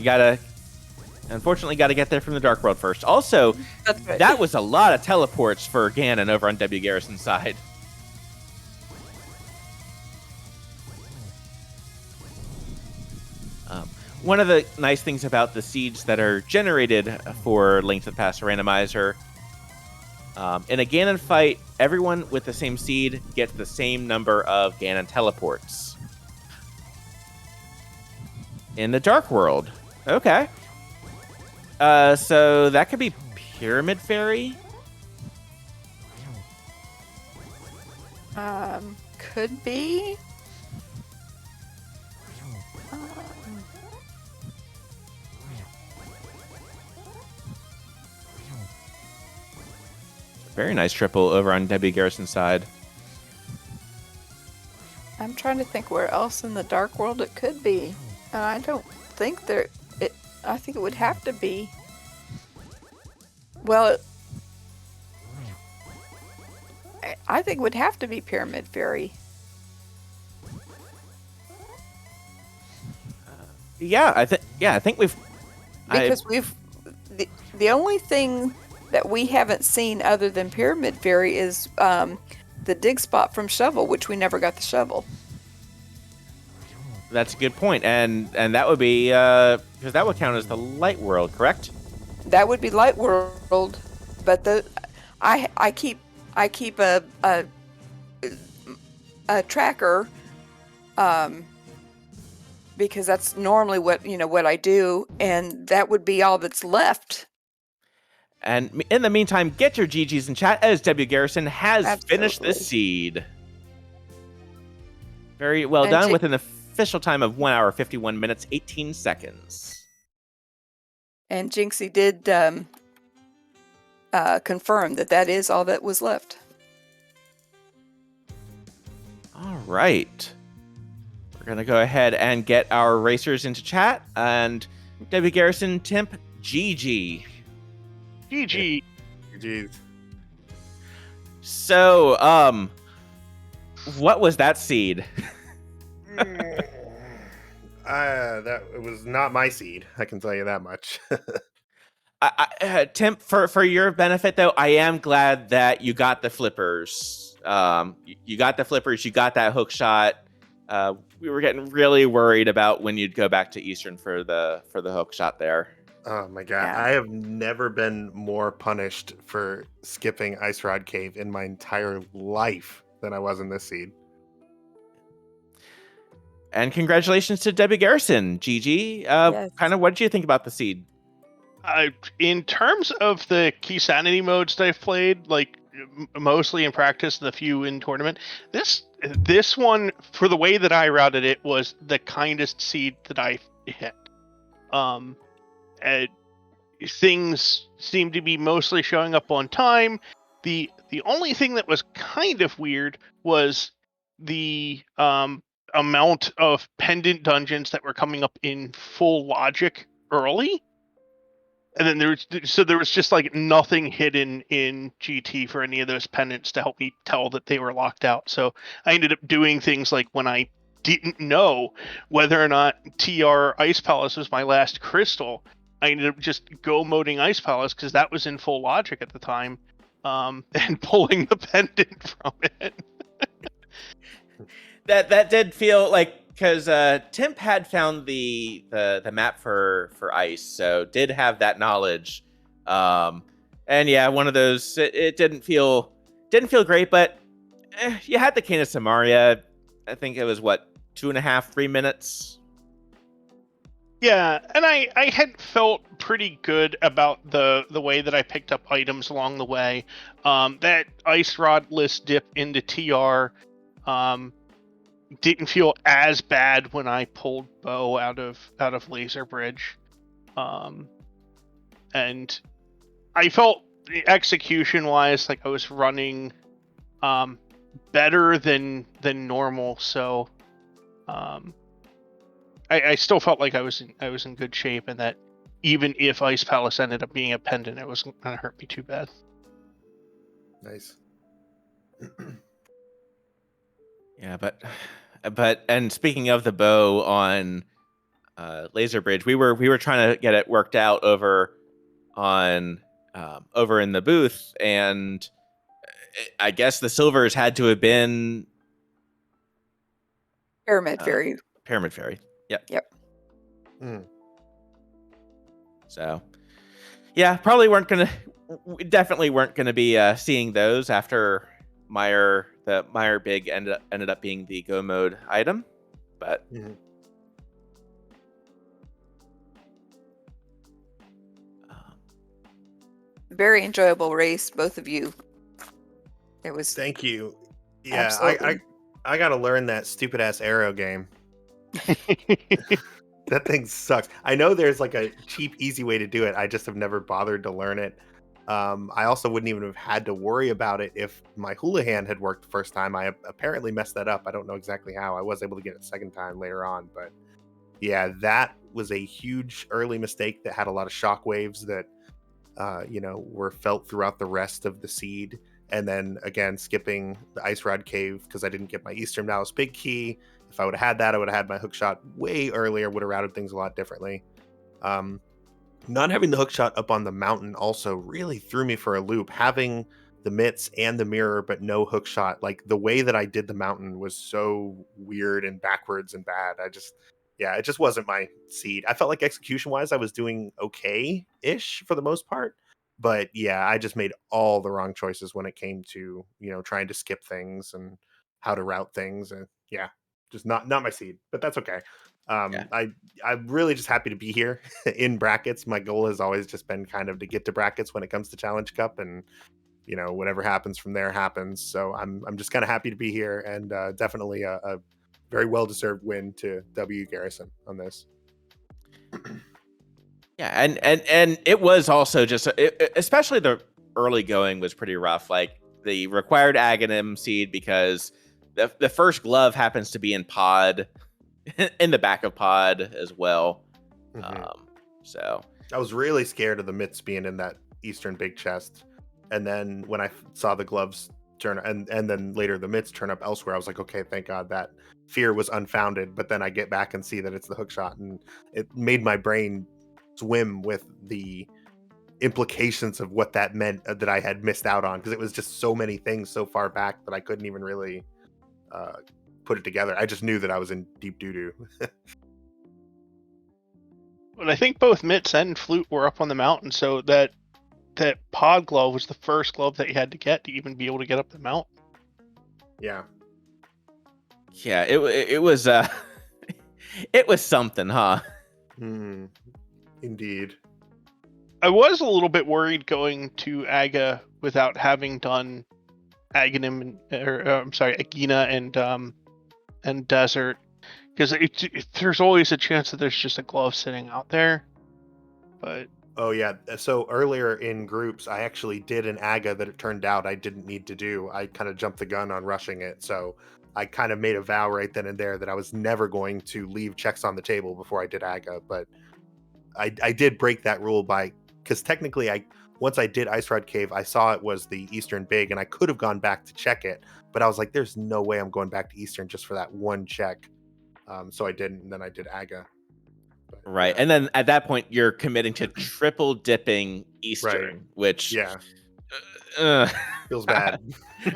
unfortunately, got to get there from the Dark World first. Also, Right. That was a lot of teleports for Ganon over on WGarrison's side. One of the nice things about the seeds that are generated for Link to the Past Randomizer, in a Ganon fight, everyone with the same seed gets the same number of Ganon teleports. In the Dark World. Okay. So that could be Pyramid Fairy? Could be. Very nice triple over on WGarrison's side. I'm trying to think where else in the Dark World it could be. I don't think I think it would have to be. Well, I think it would have to be Pyramid Fairy. Yeah, I think we've... Because the only thing that we haven't seen other than Pyramid Fairy is the dig spot from Shovel, which we never got the shovel. That's a good point, and that would be because that would count as the Light World, correct? That would be Light World, but I keep a tracker, because that's normally what I do, and that would be all that's left. And in the meantime, get your GGs in chat as WGarrison has finished this seed. Very well done with an official time of 1 hour, 51 minutes, 18 seconds. And Gynxy did confirm that is all that was left. All right. We're going to go ahead and get our racers into chat. And WGarrison, Timp, GG. GG. GG's. So, what was that seed? That it was not my seed. I can tell you that much. Tim, for your benefit though, I am glad that you got the flippers. You got the flippers. You got that hook shot. We were getting really worried about when you'd go back to Eastern for the hook shot there. Oh my god! Yeah. I have never been more punished for skipping Ice Rod Cave in my entire life than I was in this seed. And congratulations to WGarrison, GG. Yes. Kind of, what did you think about the seed? In terms of the key sanity modes that I've played, like mostly in practice, the few in tournament, this one, for the way that I routed it, was the kindest seed that I hit. Things seem to be mostly showing up on time. The only thing that was kind of weird was the amount of pendant dungeons that were coming up in full logic early. And then there was just like nothing hidden in GT for any of those pendants to help me tell that they were locked out. So I ended up doing things like when I didn't know whether or not TR Ice Palace was my last crystal, I ended up just go-moding Ice Palace because that was in full logic at the time, and pulling the pendant from it. That did feel like, because Timp had found the map for ice, so did have that knowledge. And yeah, one of those, it didn't feel great, but you had the Cane of Samaria. I think it was 2.5, 3 minutes. Yeah, and I had felt pretty good about the way that I picked up items along the way. That Ice Rod list dip into TR Didn't feel as bad when I pulled bow out of Laser Bridge, and I felt execution wise like I was running better than normal. So I still felt like I was in good shape, and that even if Ice Palace ended up being a pendant, it wasn't gonna hurt me too bad. Nice. Yeah, but and speaking of the bow on Laser Bridge, we were trying to get it worked out over in the booth, and I guess the silvers had to have been Pyramid Fairy. Pyramid Fairy. Yep. Yep. So, yeah, we definitely weren't gonna be seeing those after the Meyer Big ended up being the go mode item, but very enjoyable race, both of you. It was. Thank you. Yeah, Absolutely. I got to learn that stupid ass arrow game. That thing sucks. I know there's like a cheap, easy way to do it. I just have never bothered to learn it. I also wouldn't even have had to worry about it if my hula hand had worked the first time. I apparently messed that up. I don't know exactly how. I was able to get it a second time later on, but yeah, that was a huge early mistake that had a lot of shockwaves that were felt throughout the rest of the seed. And then again, skipping the Ice Rod Cave because I didn't get my Eastern Malice Big Key. If I would have had that, I would have had my hook shot way earlier, would have routed things a lot differently. Not having the hook shot up on the mountain also really threw me for a loop. Having the mitts and the mirror, but no hook shot, like the way that I did the mountain was so weird and backwards and bad. It just wasn't my seed. I felt like execution wise, I was doing okay-ish for the most part. But yeah, I just made all the wrong choices when it came to, trying to skip things and how to route things. And yeah, just not my seed, but that's okay. Yeah. I'm really just happy to be here in brackets. My goal has always just been kind of to get to brackets when it comes to Challenge Cup, and whatever happens from there happens. So I'm just kind of happy to be here, and definitely a very well deserved win to WGarrison on this. Yeah, and it was also just especially the early going was pretty rough. Like the required Aghanim seed, because the first glove happens to be in pod, in the back of pod as well. So I was really scared of the mitts being in that Eastern big chest, and then when I saw the gloves turn and then later the mitts turn up elsewhere, I was like, okay, thank God that fear was unfounded. But then I get back and see that it's the hook shot, and it made my brain swim with the implications of what that meant that I had missed out on, because it was just so many things so far back that I couldn't even really put it together. I just knew that I was in deep doo-doo. But I think both mitts and flute were up on the mountain, so that pod glove was the first glove that you had to get to even be able to get up the mountain. Yeah, it was it was something, huh? Indeed. I was a little bit worried going to Aga without having done Aghanim, Agina and Desert, because there's always a chance that there's just a glove sitting out there. But oh yeah, so earlier in groups, I actually did an Aga that it turned out I didn't need to do. I kind of jumped the gun on rushing it, so I kind of made a vow right then and there that I was never going to leave checks on the table before I did Aga. But I did break that rule because technically once I did Ice Rod Cave, I saw it was the Eastern Big, and I could have gone back to check it, but I was like, there's no way I'm going back to Eastern just for that one check. So I didn't, and then I did Aga. But, Right. yeah. And then at that point, you're committing to triple dipping Eastern, which feels bad.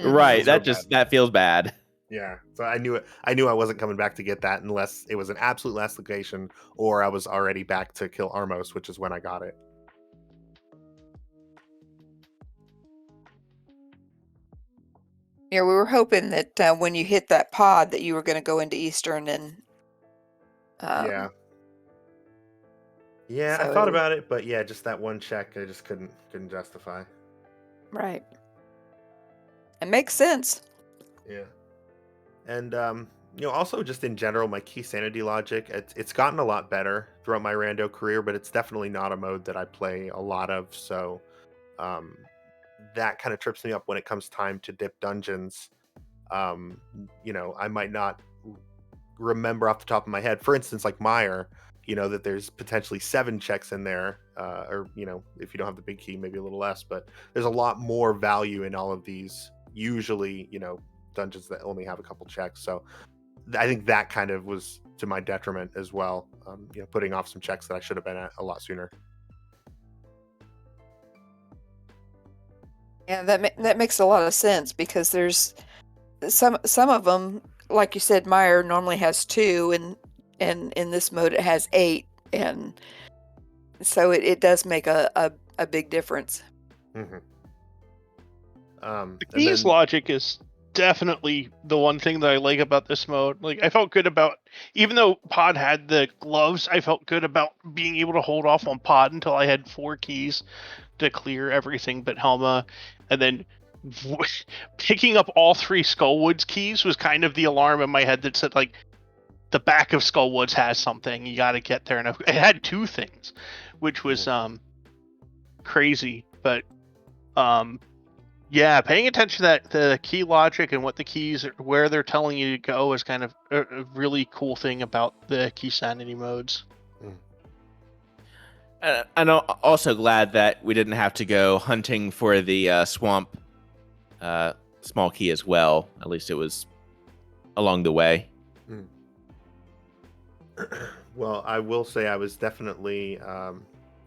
Right. Feels that feels bad. Yeah. So I knew I wasn't coming back to get that unless it was an absolute last location, or I was already back to kill Armos, which is when I got it. Yeah, we were hoping that when you hit that pod that you were going to go into Eastern and. Yeah, I So thought about it, but yeah, just that one check, I just couldn't justify. Right. It makes sense. Yeah. And also just in general, my key sanity logic, it's gotten a lot better throughout my rando career, but it's definitely not a mode that I play a lot of. So um, that kind of trips me up when it comes time to dip dungeons. I might not remember off the top of my head, for instance, like Meyer, that there's potentially 7 checks in there, or if you don't have the big key, maybe a little less, but there's a lot more value in all of these, usually, dungeons that only have a couple checks. So I think that kind of was to my detriment as well, putting off some checks that I should have been at a lot sooner. Yeah, that makes a lot of sense, because there's some of them, like you said, Meyer normally has 2, and in this mode it has 8, and so it does make a big difference. Mm-hmm. The keys logic is definitely the one thing that I like about this mode. Like, I felt good about, even though Pod had the gloves, I felt good about being able to hold off on Pod until I had 4 keys to clear everything but Helma, and then picking up all 3 Skullwoods keys was kind of the alarm in my head that said, like, the back of Skullwoods has something, you got to get there. And it had 2 things, which was crazy. But yeah, paying attention to the key logic and what the keys, where they're telling you to go, is kind of a really cool thing about the key sanity modes. I'm also glad that we didn't have to go hunting for the swamp small key as well. At least it was along the way. Well, I will say I was definitely,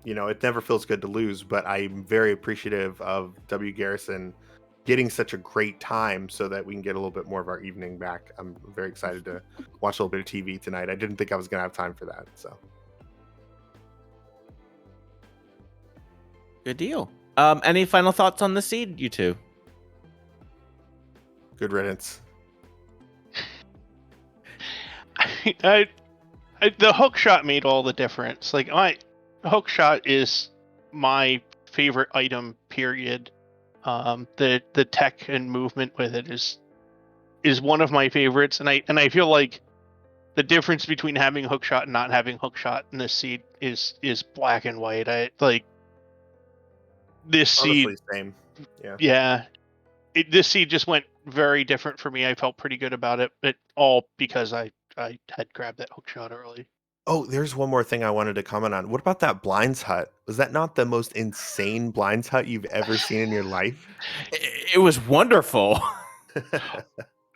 it never feels good to lose, but I'm very appreciative of WGarrison getting such a great time so that we can get a little bit more of our evening back. I'm very excited to watch a little bit of TV tonight. I didn't think I was going to have time for that, so. Good deal. Any final thoughts on the seed, you two? Good riddance. The hook shot made all the difference. Like, my hook shot is my favorite item, period. The tech and movement with it is one of my favorites, and I feel like the difference between having hook shot and not having hook shot in this seed is black and white. This Honestly, seed, same. Yeah. This seed just went very different for me. I felt pretty good about it, but all because I had grabbed that hook shot early. Oh, there's one more thing I wanted to comment on. What about that blinds hut? Was that not the most insane blinds hut you've ever seen in your life? It was wonderful.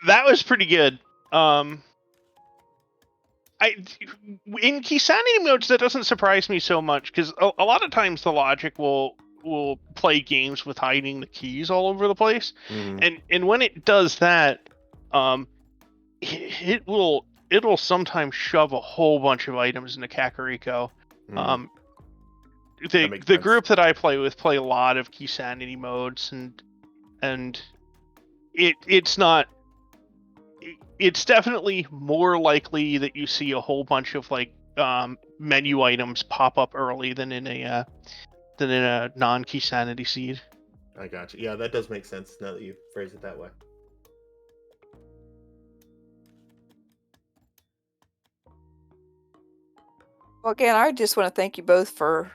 That was pretty good. In key sanity modes, that doesn't surprise me so much, because a lot of times the logic will play games with hiding the keys all over the place, and when it does that, it'll sometimes shove a whole bunch of items into Kakariko. The group that I play with play a lot of key sanity modes, and it's definitely more likely that you see a whole bunch of menu items pop up early than in a non-key sanity seed. I got you. Yeah, that does make sense now that you phrase it that way. Well, again, I just want to thank you both for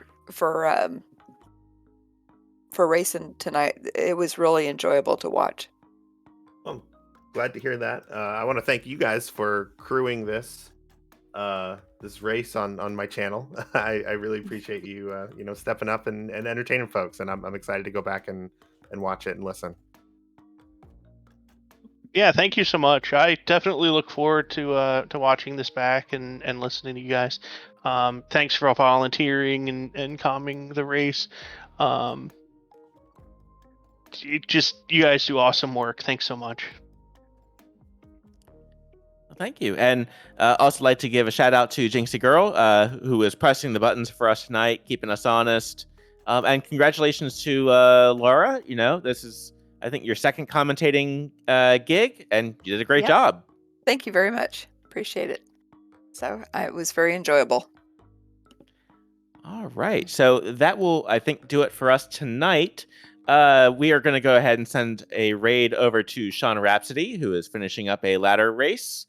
racing tonight. It was really enjoyable to watch. Well, glad to hear that. I want to thank you guys for crewing this race on my channel. I really appreciate you stepping up and entertaining folks, and I'm excited to go back and watch it and listen. Yeah, thank you so much. I definitely look forward to watching this back and listening to you guys. Thanks for volunteering and calming the race. You guys do awesome work. Thanks so much. Thank you. And also like to give a shout out to Gynxygirl, who is pressing the buttons for us tonight, keeping us honest. And congratulations to Laura. This is, I think, your second commentating gig, and you did a great job. Thank you very much. Appreciate it. So it was very enjoyable. All right. So that will, I think, do it for us tonight. we are going to go ahead and send a raid over to Sean Rhapsody, who is finishing up a ladder race.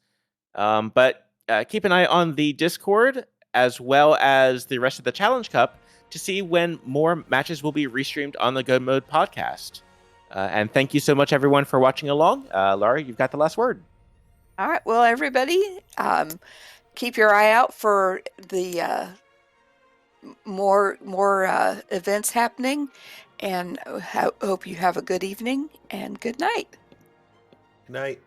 But keep an eye on the Discord as well as the rest of the Challenge Cup to see when more matches will be restreamed on the Go Mode podcast. And thank you so much, everyone, for watching along. Laura, you've got the last word. All right. Well, everybody, keep your eye out for the more events happening, and hope you have a good evening and good night. Good night.